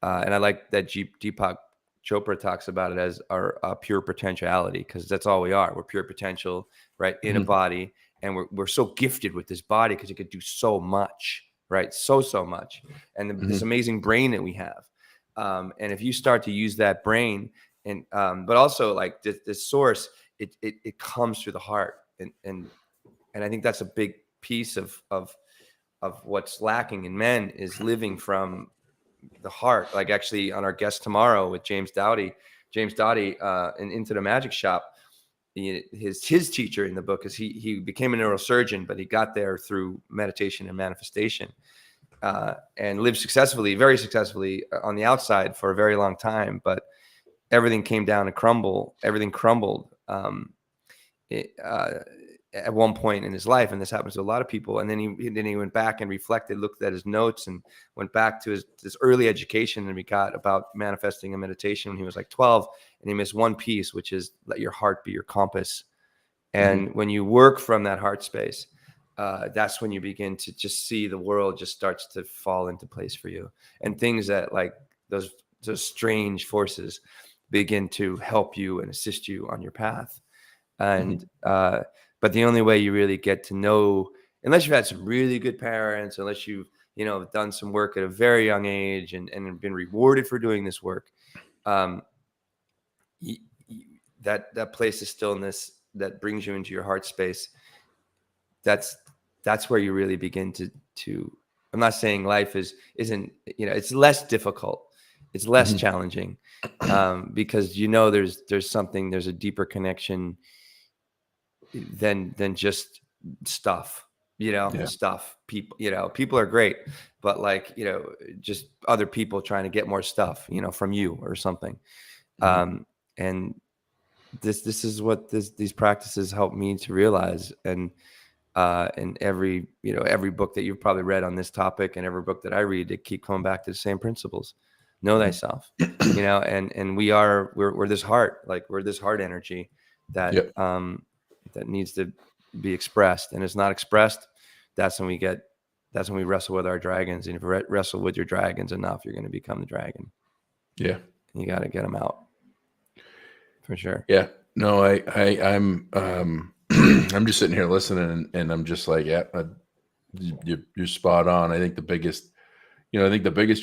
Speaker 2: And I like that Deepak Chopra talks about it as our pure potentiality, because that's all we are. We're pure potential, right? In a body. And we're so gifted with this body because it could do so much, right? So much. And this amazing brain that we have. And if you start to use that brain, and but also like this source, it comes through the heart. And I think that's a big piece of what's lacking in men, is living from the heart. Like actually on our guest tomorrow with James Doughty in Into the Magic Shop, his teacher in the book is he became a neurosurgeon, but he got there through meditation and manifestation, and lived very successfully on the outside for a very long time. But everything came down to crumble. Everything crumbled at one point in his life, and this happens to a lot of people. And then he went back and reflected, looked at his notes, and went back to his early education, and he got about manifesting and meditation when he was like 12, and he missed one piece, which is let your heart be your compass. And when you work from that heart space, that's when you begin to just see the world just starts to fall into place for you, and things that like those strange forces begin to help you and assist you on your path. And but the only way you really get to know, unless you've had some really good parents, unless you've done some work at a very young age and been rewarded for doing this work, that place of stillness that brings you into your heart space, that's where you really begin to I'm not saying life isn't it's less difficult, it's less challenging, because there's a deeper connection than just stuff, stuff, people are great, but like, just other people trying to get more stuff, from you or something. And this is what these practices help me to realize. And every book that you've probably read on this topic, and every book that I read, they keep coming back to the same principles. Know thyself, and we're this heart, like we're this heart energy that, that needs to be expressed. And it's not expressed. That's when we wrestle with our dragons. And if you wrestle with your dragons enough, you're going to become the dragon.
Speaker 1: Yeah.
Speaker 2: You got to get them out for sure.
Speaker 1: Yeah. No, I'm I'm just sitting here listening, and I'm just like, you're spot on. I think the biggest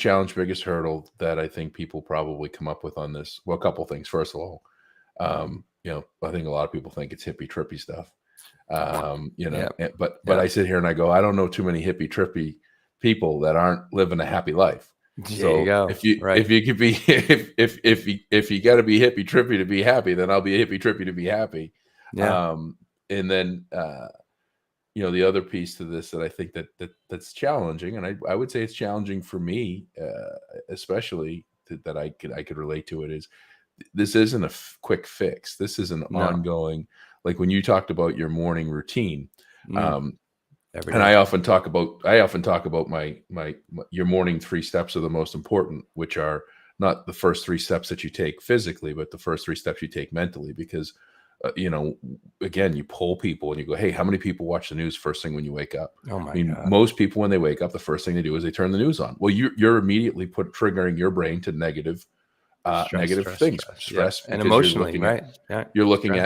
Speaker 1: challenge, biggest hurdle that I think people probably come up with on this, well, a couple things. First of all, I think a lot of people think it's hippie trippy stuff. But I sit here and I go, I don't know too many hippie trippy people that aren't living a happy life.
Speaker 2: There you go.
Speaker 1: If you could be, if you got to be hippie trippy to be happy, then I'll be hippie trippy to be happy.
Speaker 2: Yeah.
Speaker 1: And then, the other piece to this that I think that's challenging, and I would say it's challenging for me, especially that I could relate to it, is this isn't a quick fix. This is an ongoing, like when you talked about your morning routine, and I often talk about your morning 3 steps are the most important, which are not the first 3 steps that you take physically, but the first 3 steps you take mentally, because again, you poll people and you go, hey, how many people watch the news first thing when you wake up?
Speaker 2: Oh my God.
Speaker 1: Most people, when they wake up, the first thing they do is they turn the news on. Well, you're immediately triggering your brain to negative things, stress,
Speaker 2: and emotionally, right? Yeah.
Speaker 1: You're looking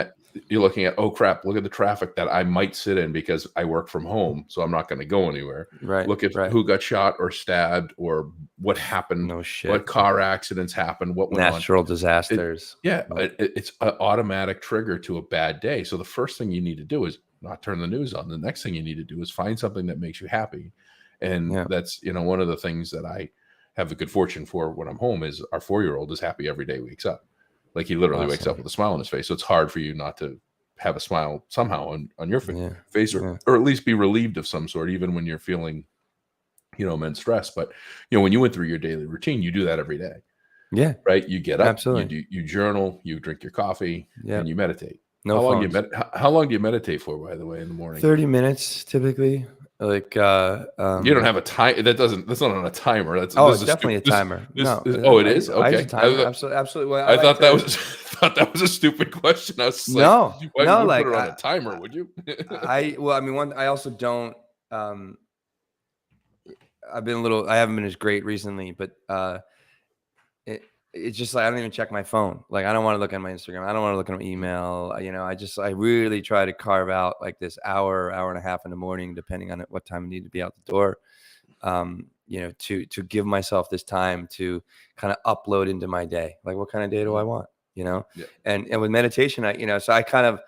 Speaker 1: at, oh crap, look at the traffic that I might sit in because I work from home, so I'm not going to go anywhere.
Speaker 2: Right.
Speaker 1: Look at who got shot or stabbed, or what happened.
Speaker 2: No shit.
Speaker 1: What car accidents happened. What went
Speaker 2: natural disasters.
Speaker 1: It's an automatic trigger to a bad day. So the first thing you need to do is not turn the news on. The next thing you need to do is find something that makes you happy, and that's one of the things that I have the good fortune for when I'm home is our 4-year-old is happy every day he wakes up. Like he literally wakes up with a smile on his face. So it's hard for you not to have a smile somehow on your face, or at least be relieved of some sort, even when you're feeling, immense stress. But, when you went through your daily routine, you do that every day.
Speaker 2: Yeah.
Speaker 1: Right. You get up,
Speaker 2: absolutely.
Speaker 1: You journal, you drink your coffee, and you meditate.
Speaker 2: No phones.
Speaker 1: How long do you meditate for, by the way, in the morning?
Speaker 2: 30 minutes typically. Like,
Speaker 1: you don't have a time. That's not on a timer. It's
Speaker 2: definitely a timer.
Speaker 1: It is. Okay.
Speaker 2: Absolutely. Well,
Speaker 1: I thought that was a stupid question. I was like, why would you put it on a timer? Would you?
Speaker 2: I also don't. I haven't been as great recently, but it's just like I don't even check my phone. Like I don't want to look at my Instagram. I don't want to look at my email. I really try to carve out like this hour and a half in the morning, depending on what time I need to be out the door. To give myself this time to kind of upload into my day. Like what kind of day do I want? And with meditation, so I kind of,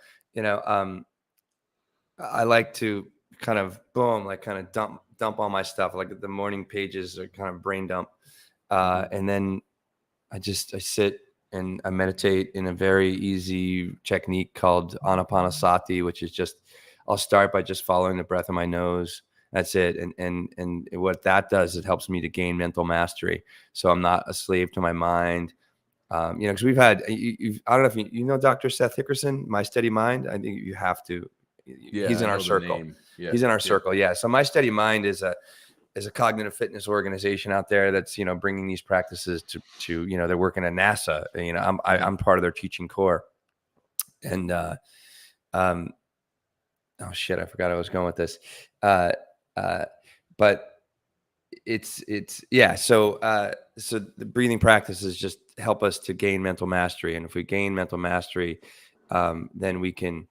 Speaker 2: I like to kind of dump all my stuff. Like the morning pages are kind of brain dump. And then I sit and I meditate in a very easy technique called Anapanasati, which is I'll start by just following the breath of my nose. That's it. And what that does, it helps me to gain mental mastery. So I'm not a slave to my mind. Because we've had, I don't know if you know Dr. Seth Hickerson, My Steady Mind. I think you have to. He's in our circle. He's in our circle. Yeah. So My Steady Mind is a cognitive fitness organization out there that's, bringing these practices to they're working at NASA. I'm part of their teaching core. And oh shit, I forgot I was going with this. Uh, but it's yeah. So the breathing practices just help us to gain mental mastery, and if we gain mental mastery, then we can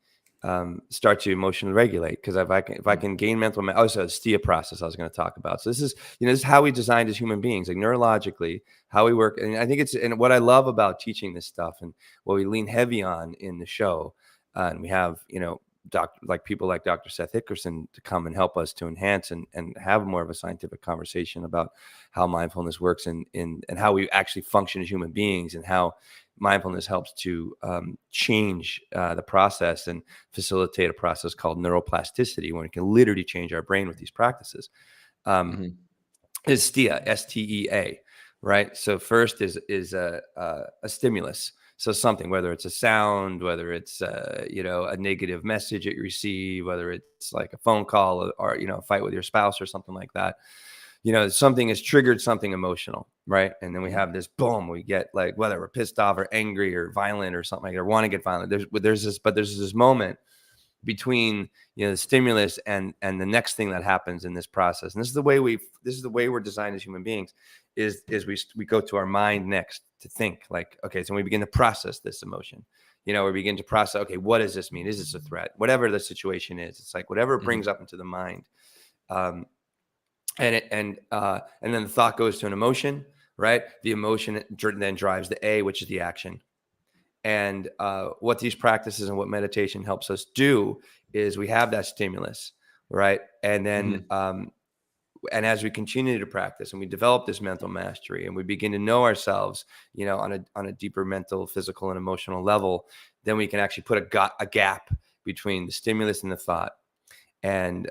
Speaker 2: start to emotionally regulate. Because if I can gain mental, also the STIA process I was going to talk about. So this is this is how we designed as human beings, like neurologically, how we work. And I think and what I love about teaching this stuff, and what we lean heavy on in the show, and we have people like Dr. Seth Hickerson to come and help us to enhance and have more of a scientific conversation about how mindfulness works and how we actually function as human beings, and how mindfulness helps to change the process and facilitate a process called neuroplasticity, when it can literally change our brain with these practices. Is STIA, STEA, right? So first is a stimulus. So something, whether it's a sound, whether it's a negative message that you receive, whether it's like a phone call or a fight with your spouse or something like that, something has triggered something emotional, right? And then we have this boom, we get like, whether we're pissed off or angry or violent or something like that, or want to get violent. There's this moment between the stimulus and the next thing that happens in this process. And this is the way we're designed as human beings, is we go to our mind next to think, like, okay, so we begin to process this emotion. We begin to process, okay, what does this mean? Is this a threat? Whatever the situation is, it's like whatever it brings up into the mind. And then the thought goes to an emotion, right? The emotion then drives the A, which is the action. And what these practices and what meditation helps us do is we have that stimulus, right? And then, and as we continue to practice and we develop this mental mastery and we begin to know ourselves, on a deeper mental, physical, and emotional level, then we can actually put a gap between the stimulus and the thought. And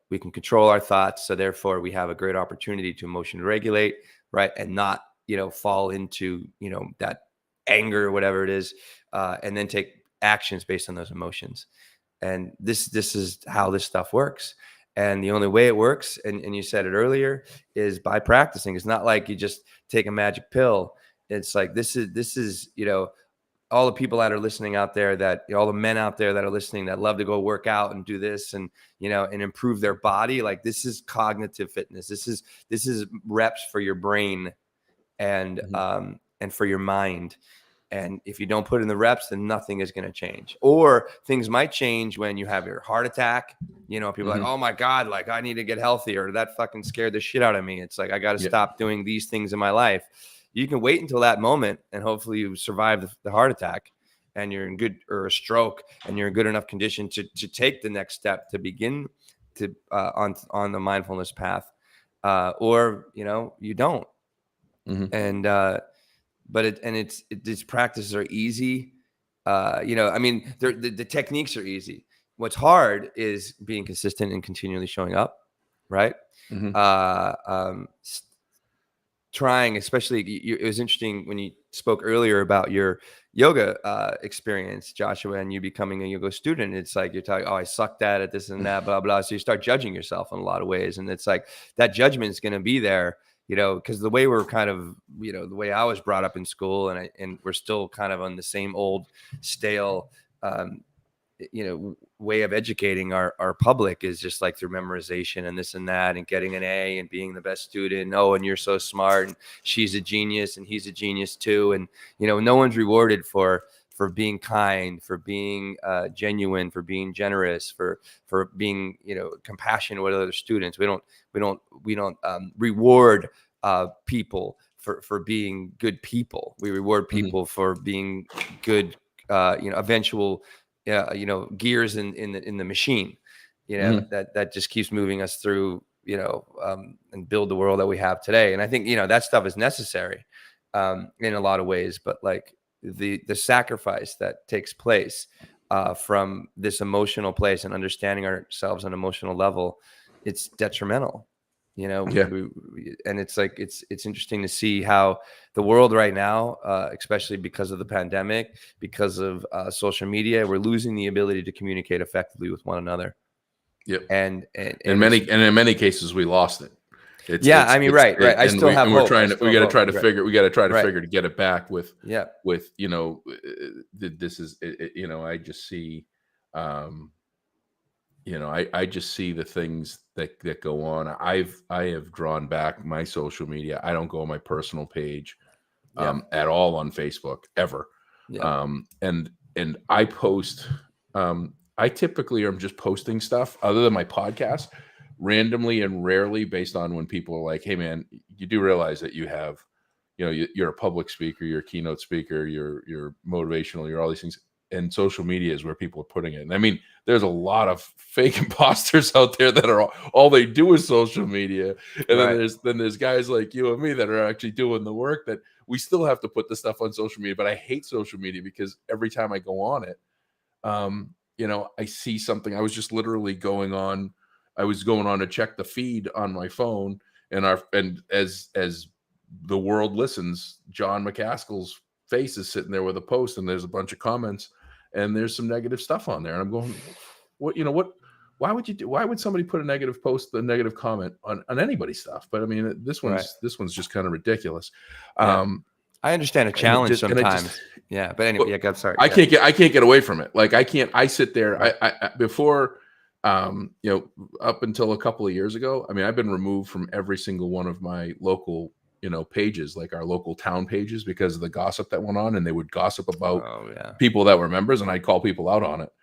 Speaker 2: we can control our thoughts. So therefore, we have a great opportunity to emotionally regulate, right? And not, fall into, that anger or whatever it is, and then take actions based on those emotions. And this is how this stuff works. And the only way it works, and you said it earlier, is by practicing. It's not like you just take a magic pill. It's like this is all the people that are listening out there, that all the men out there that are listening that love to go work out and do this and and improve their body. Like, this is cognitive fitness. This is reps for your brain and for your mind. And if you don't put in the reps, then nothing is going to change. Or things might change when you have your heart attack. People are like, oh my God, like I need to get healthier. Or that fucking scared the shit out of me. It's like, I got to stop doing these things in my life. You can wait until that moment, and hopefully you survive the heart attack and you're in good, or a stroke, and you're in good enough condition to take the next step to begin to on the mindfulness path. Or, you don't. And, but these practices are easy. The techniques are easy. What's hard is being consistent and continually showing up, right? Trying, especially, it was interesting when you spoke earlier about your yoga experience, Joshua, and you becoming a yoga student. It's like you're talking, oh, I sucked at it, this and that, blah, blah. So you start judging yourself in a lot of ways. And it's like that judgment is going to be there, because the way we're kind of, the way I was brought up in school, and we're still kind of on the same old stale, way of educating our public, is just like through memorization and this and that, and getting an A and being the best student. Oh, and you're so smart, and she's a genius and he's a genius too. And, no one's rewarded for being kind, for being genuine, for being generous, for being, compassionate with other students. We don't reward people for being good people. We reward people for being good, eventual, gears in the machine, that just keeps moving us through, and build the world that we have today. And I think, that stuff is necessary in a lot of ways, but like the sacrifice that takes place from this emotional place and understanding ourselves on an emotional level, it's detrimental. And it's like, it's interesting to see how the world right now, especially because of the pandemic, because of social media, we're losing the ability to communicate effectively with one another.
Speaker 1: Yep.
Speaker 2: And
Speaker 1: in many cases we lost it.
Speaker 2: Right. I still have hope.
Speaker 1: We got to try to figure to get it back with this is, I just see, I just see the things that go on. I have drawn back my social media. I don't go on my personal page
Speaker 2: Yeah.
Speaker 1: at all on Facebook ever.
Speaker 2: Yeah.
Speaker 1: And I post, I typically am just posting stuff other than my podcast randomly and rarely based on when people are like, hey man, you do realize that you have, you're a public speaker, you're a keynote speaker, you're motivational, you're all these things. And social media is where people are putting it. And I mean, there's a lot of fake imposters out there that are all they do is social media. And then there's guys like you and me that are actually doing the work that we still have to put the stuff on social media. But I hate social media because every time I go on it, I see something. I was just literally going on to check the feed on my phone, and as the world listens, John McCaskill's face is sitting there with a post, and there's a bunch of comments, and there's some negative stuff on there, and I'm going, what? Why would somebody put a negative post, a negative comment on anybody's stuff? But I mean, this one's just kind of ridiculous.
Speaker 2: Yeah. I understand a challenge sometimes. But anyway, I'm sorry.
Speaker 1: I can't get away from it. Like I sit there. Right. I before, up until a couple of years ago, I mean, I've been removed from every single one of my local, pages, like our local town pages, because of the gossip that went on, and they would gossip about people that were members, and I'd call people out on it.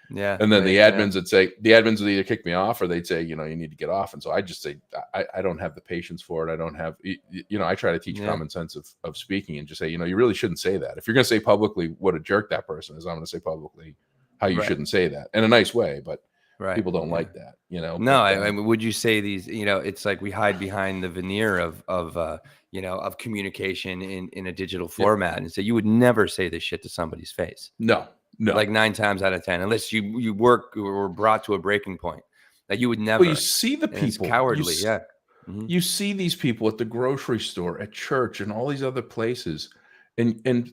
Speaker 1: Yeah. And then the admins would either kick me off, or they'd say, you need to get off. And so I just say, I don't have the patience for it. I don't have, I try to teach common sense of speaking, and just say, you really shouldn't say that. If you're going to say publicly what a jerk that person is, I'm going to say publicly how you shouldn't say that in a nice way, but people don't like that, No,
Speaker 2: but, I mean, would you say these, it's like we hide behind the veneer of communication in a digital format, and so you would never say this shit to somebody's face.
Speaker 1: No.
Speaker 2: Like 9 times out of 10, unless you were brought to a breaking point, that you would never.
Speaker 1: Well, you see the people. It's
Speaker 2: cowardly,
Speaker 1: You see these people at the grocery store, at church, and all these other places, and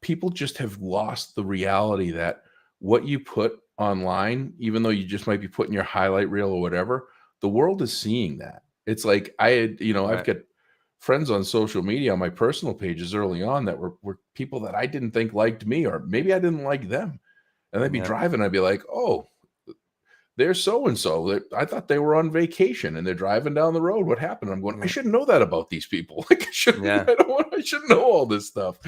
Speaker 1: people just have lost the reality that what you put online, even though you just might be putting your highlight reel or whatever, the world is seeing that. It's like I've got friends on social media on my personal pages early on that were people that I didn't think liked me, or maybe I didn't like them. And they'd be driving. I'd be like, oh, they're so-and-so. I thought they were on vacation and they're driving down the road. What happened? I'm going, I shouldn't know that about these people. Like I shouldn't know all this stuff.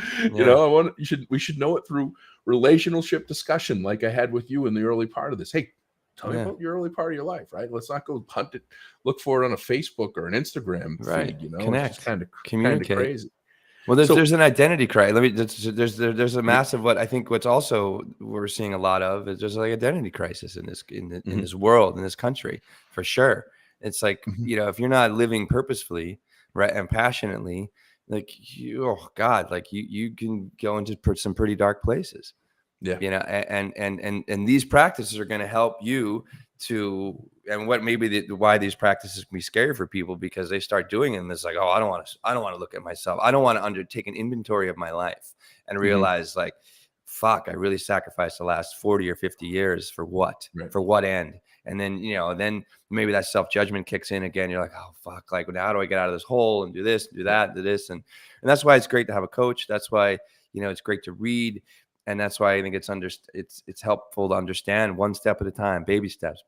Speaker 1: We should know it through relationship discussion, like I had with you in the early part of this. Hey, tell me about your early part of your life, right? Let's not go hunt it, look for it on a Facebook or an Instagram feed,
Speaker 2: Connect,
Speaker 1: it's kind of crazy.
Speaker 2: Well, there's an identity crisis. There's a massive, what's also we're seeing a lot of is there's like identity crisis in this world, in this country, for sure. It's like, if you're not living purposefully, right, and passionately, like you can go into some pretty dark places. Yeah. And these practices are going to help you to, and what maybe why these practices can be scary for people, because they start doing it and it's like, oh, I don't want to look at myself. I don't want to undertake an inventory of my life and realize like, fuck, I really sacrificed the last 40 or 50 years for what? Right. For what end? And then, then maybe that self-judgment kicks in again. You're like, oh, fuck, like, how do I get out of this hole and do this, do that, do this? And that's why it's great to have a coach. That's why, it's great to read. And that's why I think it's helpful to understand one step at a time, baby steps,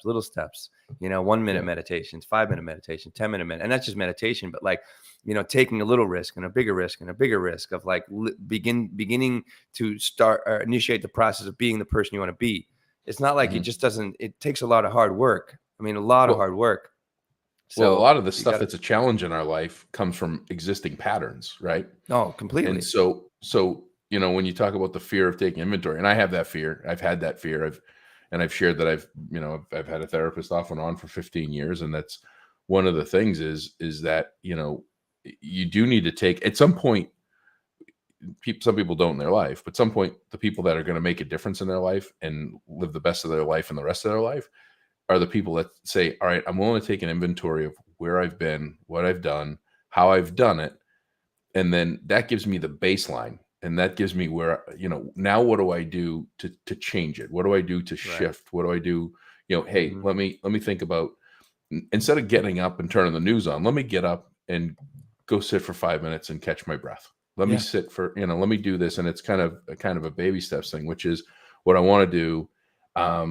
Speaker 2: little steps, 1 minute meditations, 5 minute meditation, 10-minute meditation. And that's just meditation, but like, taking a little risk and a bigger risk and a bigger risk of like beginning to start or initiate the process of being the person you want to be. It's not like it takes a lot of hard work. I mean, a lot of hard work.
Speaker 1: So a lot of the stuff that's a challenge in our life comes from existing patterns, right?
Speaker 2: Oh, completely.
Speaker 1: And so, when you talk about the fear of taking inventory, and I have that fear, I've had that fear. I've shared that I've had a therapist off and on for 15 years. And that's one of the things is that, you do need to take at some point, some people don't in their life, but at some point, the people that are going to make a difference in their life and live the best of their life and the rest of their life are the people that say, all right, I'm willing to take an inventory of where I've been, what I've done, how I've done it. And then that gives me the baseline. And that gives me where, now what do I do to change it? What do I do to shift? What do I do? Hey, let me think about, instead of getting up and turning the news on, let me get up and go sit for 5 minutes and catch my breath. Let me sit for, let me do this. And it's kind of a baby steps thing, which is what I want to do. I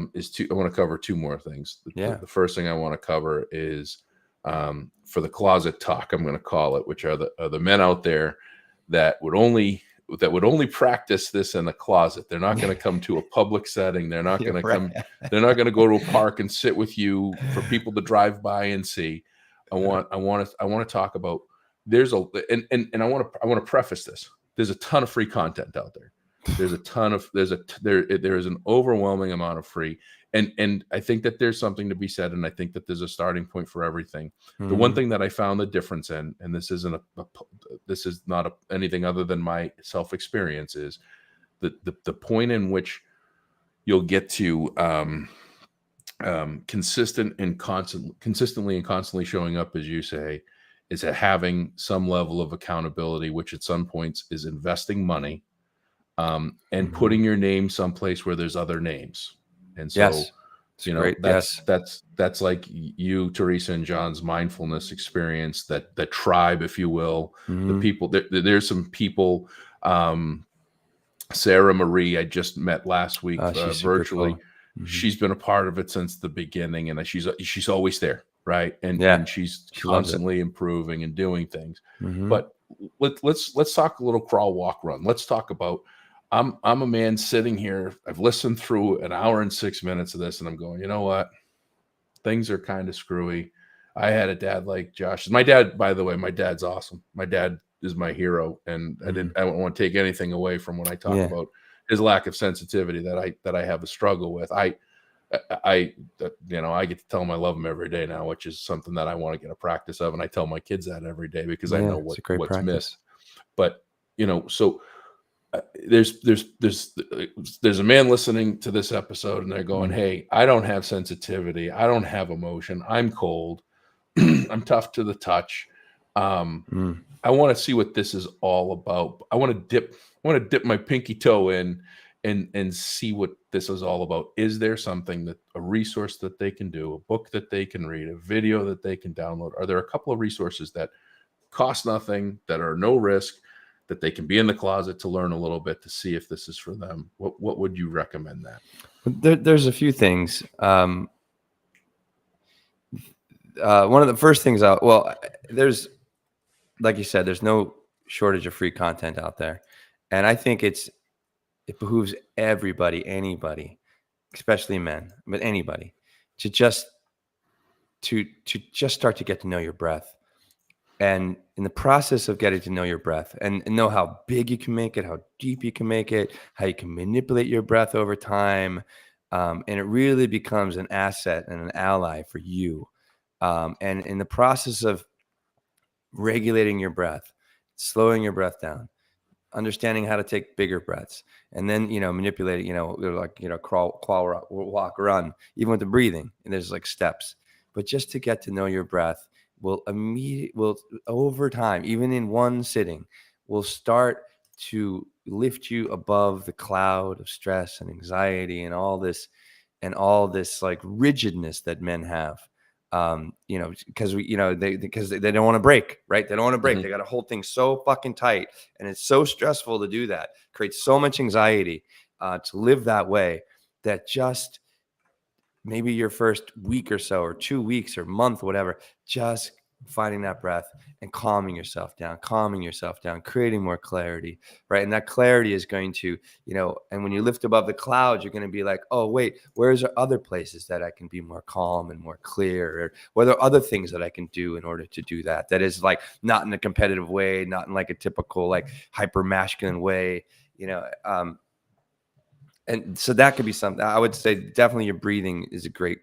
Speaker 1: want to cover two more things.
Speaker 2: Yeah.
Speaker 1: The first thing I want to cover is for the closet talk, I'm going to call it, which are the men out there that would only practice this in the closet. They're not going to come to a public setting. They're not going to come. They're not going to go to a park and sit with you for people to drive by and see. I want to talk about. There's I want to preface this. There's a ton of free content out there. There is an overwhelming amount of free, and I think that there's something to be said, and I think that there's a starting point for everything. The one thing that I found the difference in, and this isn't anything other than my self experience, is the point in which you'll get to consistently and constantly showing up, as you say, is having some level of accountability, which at some points is investing money. And putting your name someplace where there's other names. And so,
Speaker 2: Yes.
Speaker 1: That's like you, Teresa, and John's mindfulness experience, that tribe, if you will, the people, there's some people, Sarah Marie, I just met last week, virtually. Cool. She's been a part of it since the beginning, and she's always there. Right. And she's constantly improving and doing things. But let's talk a little crawl, walk, run. Let's talk about, I'm a man sitting here. I've listened through an hour and 6 minutes of this, and I'm going, you know what? Things are kind of screwy. I had a dad like Josh. My dad, by the way, my dad's awesome. My dad is my hero, and I don't want to take anything away from when I talk about his lack of sensitivity that I have a struggle with. I get to tell him I love him every day now, which is something that I want to get a practice of, and I tell my kids that every day because I know what's missed. But so. There's a man listening to this episode, and they're going, hey, I don't have sensitivity. I don't have emotion. I'm cold. I'm tough to the touch. I want to see what this is all about. I want to dip my pinky toe in and see what this is all about. Is there a resource that they can do, a book that they can read, a video that they can download? Are there a couple of resources that cost nothing, that are no risk, that they can be in the closet to learn a little bit, to see if this is for them? What would you recommend that?
Speaker 2: There's a few things. One of the first things there's, like you said, there's no shortage of free content out there. And I think it behooves everybody, anybody, especially men, but anybody, to just start to get to know your breath. And in the process of getting to know your breath and know how big you can make it, how deep you can make it, how you can manipulate your breath over time. And it really becomes an asset and an ally for you. And in the process of regulating your breath, slowing your breath down, understanding how to take bigger breaths, and then, manipulate it, crawl, walk, run, even with the breathing. And there's like steps, but just to get to know your breath will over time, even in one sitting, will start to lift you above the cloud of stress and anxiety and all this like rigidness that men have. Because they don't want to break, right? They don't want to break. They got to hold things so fucking tight, and it's so stressful to do that. Creates so much anxiety to live that way, that just maybe your first week or so, or 2 weeks or month, whatever, just finding that breath and calming yourself down, creating more clarity, right? And that clarity is going to, and when you lift above the clouds, you're going to be like, oh, wait, where's other places that I can be more calm and more clear? Or what are other things that I can do in order to do that? That is like not in a competitive way, not in like a typical like hyper masculine way, and so that could be something. I would say definitely your breathing is a great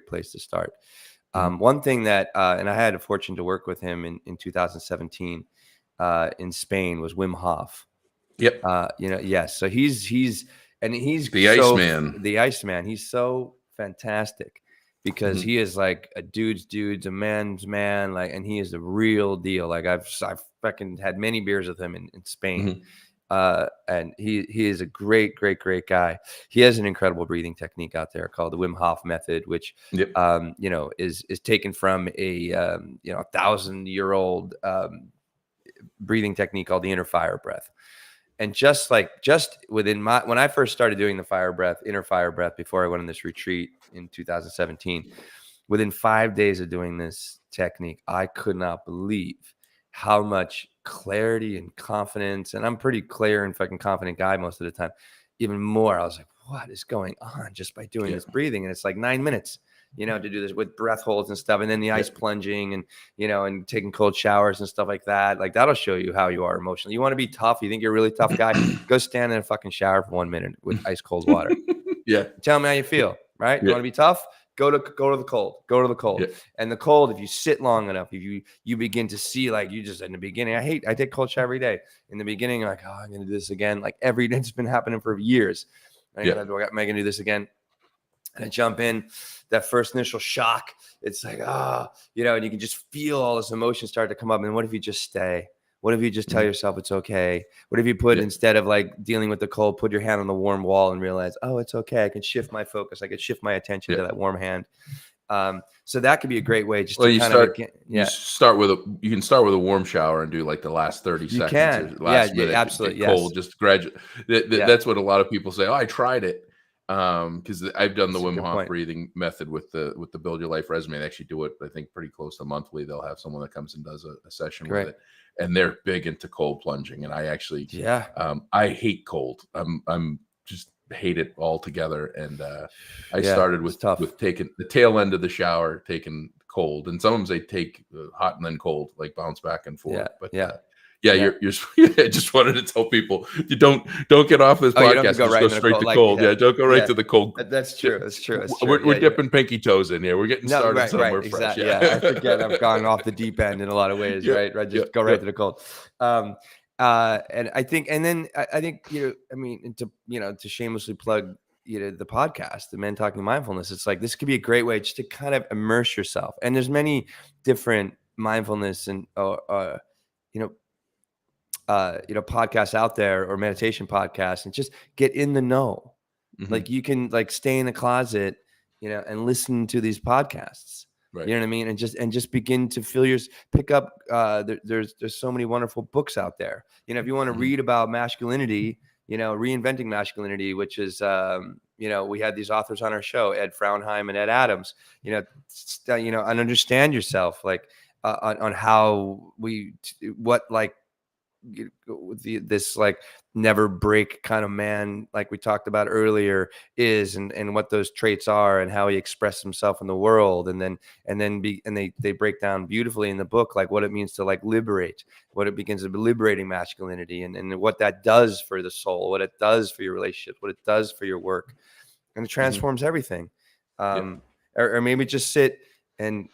Speaker 2: place to start. One thing that, and I had a fortune to work with him in 2017 in Spain, was Wim Hof.
Speaker 1: Yep.
Speaker 2: Yes. So he's
Speaker 1: the Iceman.
Speaker 2: The Iceman. He's so fantastic because he is like a dude's a man's man. Like, and he is the real deal. Like I've fucking had many beers with him in Spain. And he is a great guy. He has an incredible breathing technique out there called the Wim Hof Method, which is taken from a 1,000-year-old breathing technique called the inner fire breath. And just within when I first started doing the inner fire breath, before I went on this retreat in 2017, within 5 days of doing this technique, I could not believe how much clarity and confidence, and I'm pretty clear and fucking confident guy most of the time, even more. I was like, what is going on just by doing this breathing? And it's like 9 minutes, to do this with breath holds and stuff. And then the ice plunging and, and taking cold showers and stuff like that. Like, that'll show you how you are emotionally. You want to be tough. You think you're a really tough guy? Go stand in a fucking shower for 1 minute with ice cold water. Tell me how you feel, right? You want to be tough? Go to the cold. And the cold, if you sit long enough, if you begin to see, like, you just, in the beginning, I take cold shower every day. In the beginning, you're like, oh, I'm going to do this again. Like, it's been happening for years. Am I going to do this again? And I jump in, that first initial shock, it's like, and you can just feel all this emotion start to come up. And what if you just stay? What if you just tell yourself it's okay? What if you put, instead of like dealing with the cold, put your hand on the warm wall and realize, oh, it's okay. I can shift my focus. I can shift my attention to that warm hand. So that could be a great way just to
Speaker 1: you can start with a warm shower and do like the last 30 seconds or last minute,
Speaker 2: absolutely,
Speaker 1: cold, just graduate. That's what a lot of people say. Oh, I tried it. Because I've done the Wim Hof breathing method with the Build Your Life resume. They actually do it, I think, pretty close to monthly. They'll have someone that comes and does a session with it, and they're big into cold plunging. And I actually, I hate cold. I'm just hate it altogether. And I started with taking the tail end of the shower, taking cold, and some of them say take hot and then cold, like bounce back and forth. You're I just wanted to tell people, you don't get off this podcast. Go straight to cold. Don't go right to the cold.
Speaker 2: That's true. That's true.
Speaker 1: We're dipping pinky toes in here. We're getting started somewhere fresh.
Speaker 2: Exactly. I forget I've gone off the deep end in a lot of ways, right? Just go right to the cold. And I think, to shamelessly plug, the podcast, the Men Talking Mindfulness, it's like, this could be a great way just to kind of immerse yourself. And there's many different mindfulness and, podcasts out there, or meditation podcasts, and just get in the know. Like, you can stay in the closet, and listen to these podcasts. Right. You know what I mean? And just begin to pick up. There's so many wonderful books out there. If you want to read about masculinity, Reinventing Masculinity, which is, we had these authors on our show, Ed Frauenheim and Ed Adams, and understand yourself, like, on how this like never break kind of man, like we talked about earlier, is, and what those traits are, and how he expressed himself in the world. And they break down beautifully in the book, like what it means to like liberate, what it begins to be liberating masculinity, and what that does for the soul, what it does for your relationships, what it does for your work. And it transforms everything. Or maybe just sit and,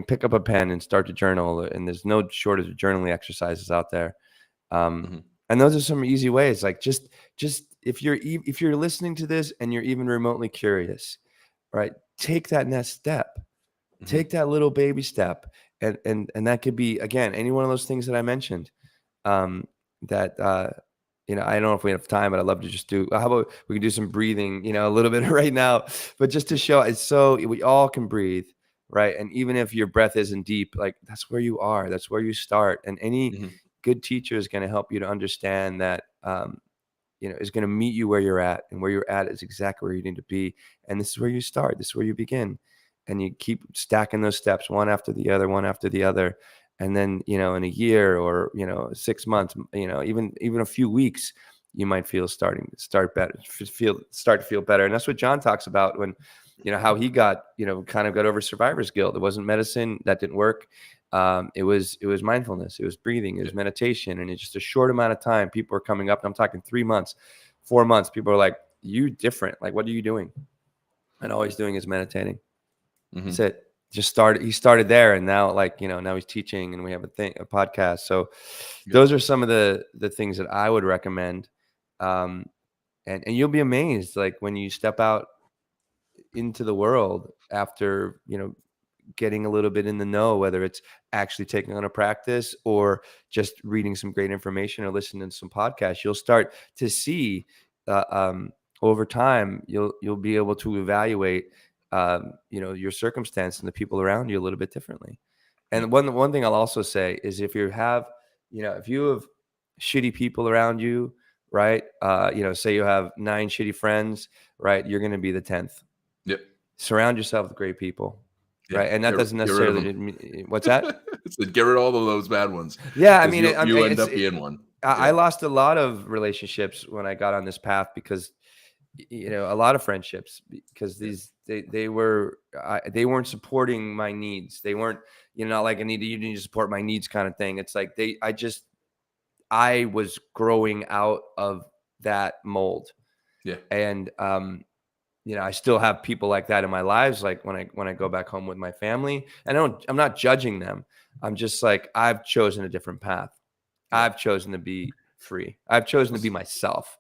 Speaker 2: pick up a pen and start to journal. And there's no shortage of journaling exercises out there. And those are some easy ways. Like, just if you're listening to this and you're even remotely curious, right, take that next step, take that little baby step. And that could be, again, any one of those things that I mentioned, I don't know if we have time, but I'd love to just do, how about we can do some breathing, a little bit right now, but just to show we all can breathe, right? And even if your breath isn't deep, like, that's where you are, that's where you start. And any good teacher is going to help you to understand that, is going to meet you where you're at, and where you're at is exactly where you need to be. And this is where you start, this is where you begin. And you keep stacking those steps one after the other. And then, in a year, or, 6 months, even a few weeks, you might start to feel better. And that's what John talks about when, how he got, kind of got over survivor's guilt. It wasn't medicine that didn't work. It was mindfulness, it was breathing, it was meditation. And in just a short amount of time, people are coming up, and I'm talking 3 months, 4 months. People are like, you different. Like, what are you doing? And all he's doing is meditating. That's it. He started there, and now, now he's teaching, and we have a podcast. So those are some of the things that I would recommend. And you'll be amazed, like, when you step out into the world after, getting a little bit in the know, whether it's actually taking on a practice or just reading some great information or listening to some podcasts, you'll start to see, over time, you'll be able to evaluate, your circumstance and the people around you a little bit differently. And one thing I'll also say is, if you have shitty people around you, right? Say you have 9 shitty friends, right? You're going to be the 10th.
Speaker 1: Yep.
Speaker 2: Surround yourself with great people,
Speaker 1: Yeah.
Speaker 2: right? And that doesn't
Speaker 1: Get rid of
Speaker 2: necessarily
Speaker 1: them.
Speaker 2: what's that?
Speaker 1: So get rid of all of those bad ones.
Speaker 2: Yeah, I
Speaker 1: Because
Speaker 2: mean,
Speaker 1: you end up being one.
Speaker 2: I lost a lot of relationships when I got on this path because, a lot of friendships because they weren't supporting my needs. They weren't, not like you need to support my needs kind of thing. It's like I was growing out of that mold.
Speaker 1: Yeah.
Speaker 2: And, I still have people like that in my lives. Like when I go back home with my family, and I'm not judging them. I'm just like, I've chosen a different path.
Speaker 1: Yeah.
Speaker 2: I've chosen to be free. I've chosen to be myself,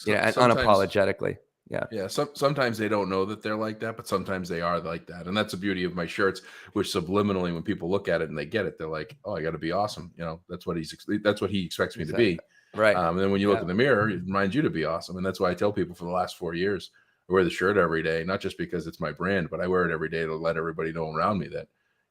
Speaker 2: and unapologetically. Yeah.
Speaker 1: Yeah. Sometimes they don't know that they're like that, but sometimes they are like that. And that's the beauty of my shirts, which subliminally, when people look at it and they get it, they're like, oh, I got to be awesome. That's what he expects me to be.
Speaker 2: Right.
Speaker 1: And then when you look in the mirror, it reminds you to be awesome. And that's why I tell people for the last 4 years, I wear the shirt every day, not just because it's my brand, but I wear it every day to let everybody know around me that,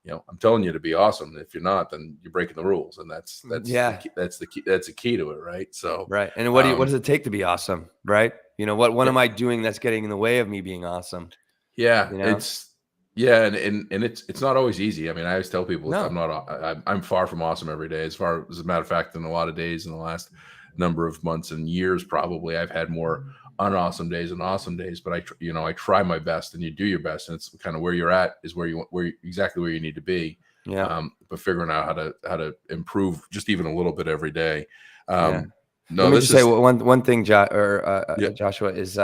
Speaker 1: I'm telling you to be awesome. If you're not, then you're breaking the rules. And that's the key. That's the key to it. Right. So,
Speaker 2: right. And what does it take to be awesome? Right. What am I doing that's getting in the way of me being awesome?
Speaker 1: Yeah. It's not always easy. I mean, I always tell people I'm far from awesome every day. As a matter of fact, in a lot of days in the last number of months and years, probably I've had more unawesome days and awesome days, but I try my best, and you do your best, and it's kind of where you're at is exactly where you need to be.
Speaker 2: Yeah.
Speaker 1: But figuring out how to improve just even a little bit every day.
Speaker 2: Let me just say one thing, Joshua, is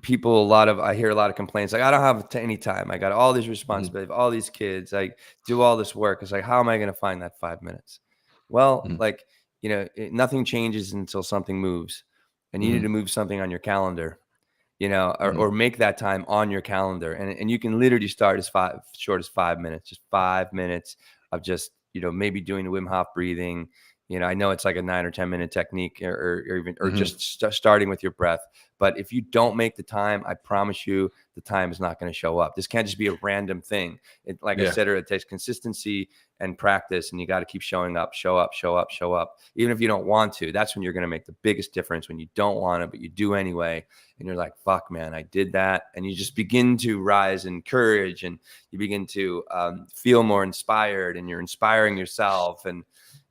Speaker 2: people. I hear a lot of complaints like, I don't have any time. I got all these responsibilities, all these kids. I do all this work. It's like, how am I going to find that 5 minutes? Well, nothing changes until something moves, and you need to move something on your calendar, or make that time on your calendar, and you can literally start as short as 5 minutes, just 5 minutes of just maybe doing the Wim Hof breathing. I know it's like a 9 or 10 minute technique, or just starting with your breath. But if you don't make the time, I promise you, the time is not going to show up. This can't just be a random thing. I said, it takes consistency and practice, and you got to keep showing up, show up. Even if you don't want to, that's when you're going to make the biggest difference. When you don't want to, but you do anyway, and you're like, "Fuck, man, I did that," and you just begin to rise in courage, and you begin to feel more inspired, and you're inspiring yourself, and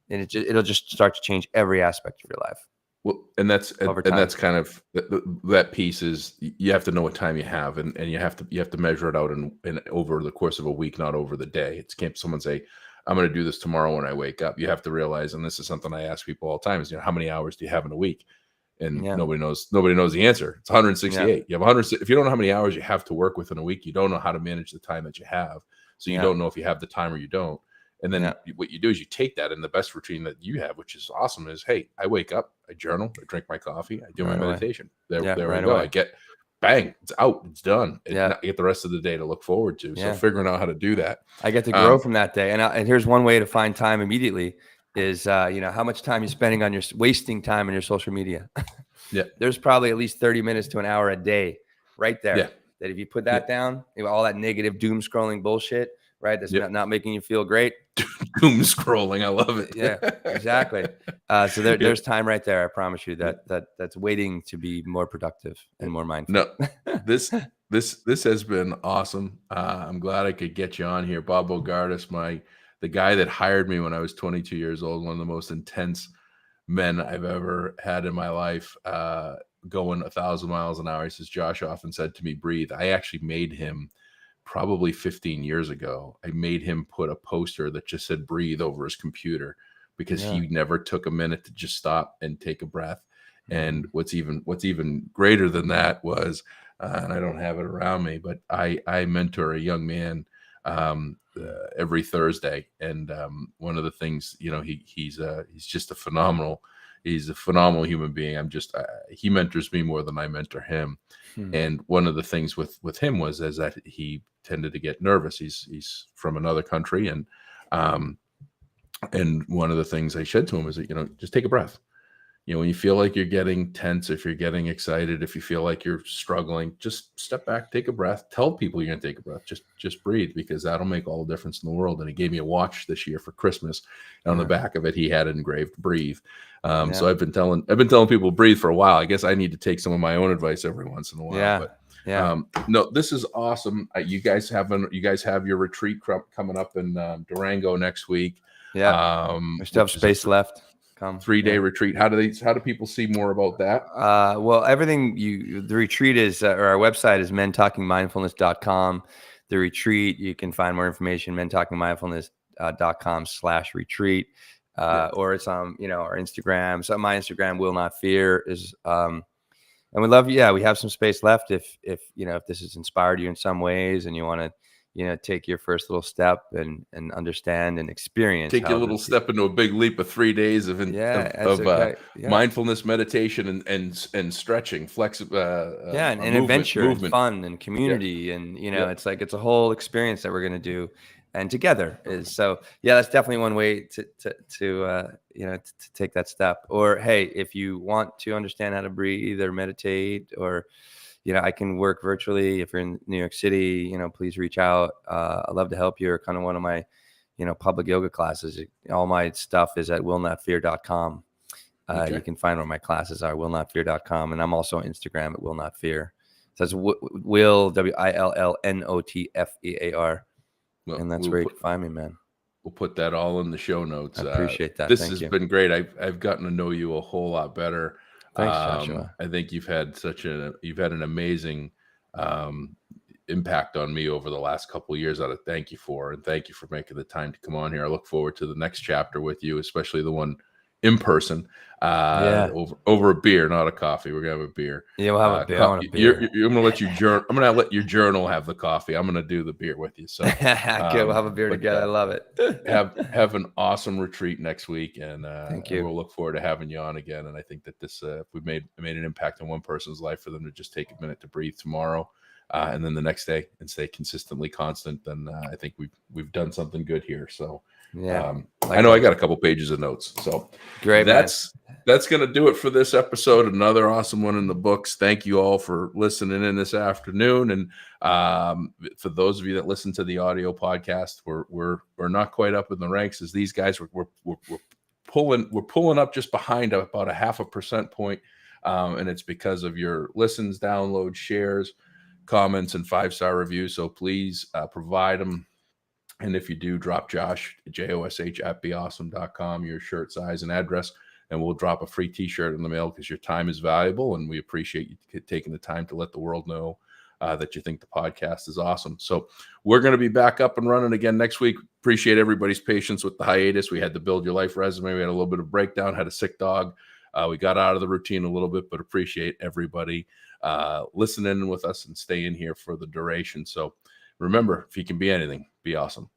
Speaker 2: it'll just start to change every aspect of your life.
Speaker 1: Well, and that's kind of that piece is you have to know what time you have, and you have to measure it out in over the course of a week, not over the day. Can't someone say, I'm going to do this tomorrow when I wake up. You have to realize, and this is something I ask people all the time, is how many hours do you have in a week? And nobody knows the answer. It's 168. Yeah. You have 100. If you don't know how many hours you have to work with in a week, you don't know how to manage the time that you have. So you don't know if you have the time or you don't. And then what you do is you take that, and the best routine that you have, which is awesome, is, hey, I wake up, I journal, I drink my coffee, I do my meditation. There we go. I get, bang, it's out, it's done. I get the rest of the day to look forward to. So figuring out how to do that.
Speaker 2: I get to grow from that day. And here's one way to find time immediately is, how much time you're spending on wasting time on your social media. There's probably at least 30 minutes to an hour a day right there. That if you put that down, all that negative doom scrolling bullshit, right? That's not making you feel great.
Speaker 1: Doom scrolling. I love it.
Speaker 2: Yeah, exactly. So there's time right there. I promise you that's waiting to be more productive and more mindful.
Speaker 1: No, this has been awesome. I'm glad I could get you on here. Bob Bogardus, the guy that hired me when I was 22 years old, one of the most intense men I've ever had in my life, going 1,000 miles an hour. He says, Josh often said to me, breathe. I actually made him, probably 15 years ago, I made him put a poster that just said breathe over his computer, because he never took a minute to just stop and take a breath. And what's even greater than that was, and I don't have it around me, but I mentor a young man every Thursday. And one of the things, he's just a phenomenal human being. He mentors me more than I mentor him. And one of the things with him was that he tended to get nervous. He's from another country, and one of the things I said to him is that, just take a breath. when you feel like you're getting tense, if you're getting excited, if you feel like you're struggling, just step back, take a breath, tell people you're going to take a breath, just breathe, because that'll make all the difference in the world. And he gave me a watch this year for Christmas. And on the back of it, he had engraved breathe. So I've been telling people breathe for a while. I guess I need to take some of my own advice every once in a while. No, this is awesome. You guys have your retreat coming up in Durango next week.
Speaker 2: Yeah. We still have space left.
Speaker 1: 3-day retreat. How do people see more about that?
Speaker 2: Well, the retreat is, or our website is mentalkingmindfulness.com. The retreat, you can find more information, mentalkingmindfulness.com/retreat. Or it's on, our Instagram. So my Instagram, Will Not Fear, is, and we love, we have some space left. If this has inspired you in some ways and you want to, take your first little step and understand and experience.
Speaker 1: Take your little step into a big leap of 3 days of mindfulness, meditation, and stretching, flexible.
Speaker 2: And adventure, and fun, and community, and it's like it's a whole experience that we're gonna do, and together is so. Yeah, that's definitely one way to take that step. Or hey, if you want to understand how to breathe or meditate, or I can work virtually. If you're in New York City, please reach out. I'd love to help you. Or kind of one of my, public yoga classes. All my stuff is at willnotfear.com. You can find where my classes are, willnotfear.com. And I'm also on Instagram at willnotfear. So that's Will, WILLNOTFEAR. And that's where you can find me, man.
Speaker 1: We'll put that all in the show notes.
Speaker 2: I appreciate that.
Speaker 1: This has been great. I've gotten to know you a whole lot better.
Speaker 2: Thanks, Joshua.
Speaker 1: I think you've had an amazing impact on me over the last couple of years. I want to thank you for, and thank you for making the time to come on here. I look forward to the next chapter with you, especially the one in person, over a beer, not a coffee. We're gonna have a beer.
Speaker 2: Yeah, we'll have a beer. I want a beer.
Speaker 1: I'm gonna let you journal. I'm gonna let your journal have the coffee. I'm gonna do the beer with you. So
Speaker 2: good. We'll have a beer together. I love it.
Speaker 1: have an awesome retreat next week, and
Speaker 2: thank you.
Speaker 1: We'll look forward to having you on again. And I think that this, if we made an impact on one person's life, for them to just take a minute to breathe tomorrow, and then the next day, and stay consistently constant, then I think we've done something good here. So. I know I got a couple pages of notes. So
Speaker 2: great.
Speaker 1: That's going to do it for this episode. Another awesome one in the books. Thank you all for listening in this afternoon. And for those of you that listen to the audio podcast, we're not quite up in the ranks as these guys. We're pulling up just behind about a 0.5 percentage point. And it's because of your listens, downloads, shares, comments, and 5-star reviews. So please provide them. And if you do, drop Josh, JOSH at beawesome.com, your shirt size and address, and we'll drop a free t-shirt in the mail, because your time is valuable. And we appreciate you taking the time to let the world know that you think the podcast is awesome. So we're going to be back up and running again next week. Appreciate everybody's patience with the hiatus. We had to build your life resume. We had a little bit of breakdown, had a sick dog. We got out of the routine a little bit, but appreciate everybody listening with us and staying here for the duration. So remember, if you can be anything, be awesome.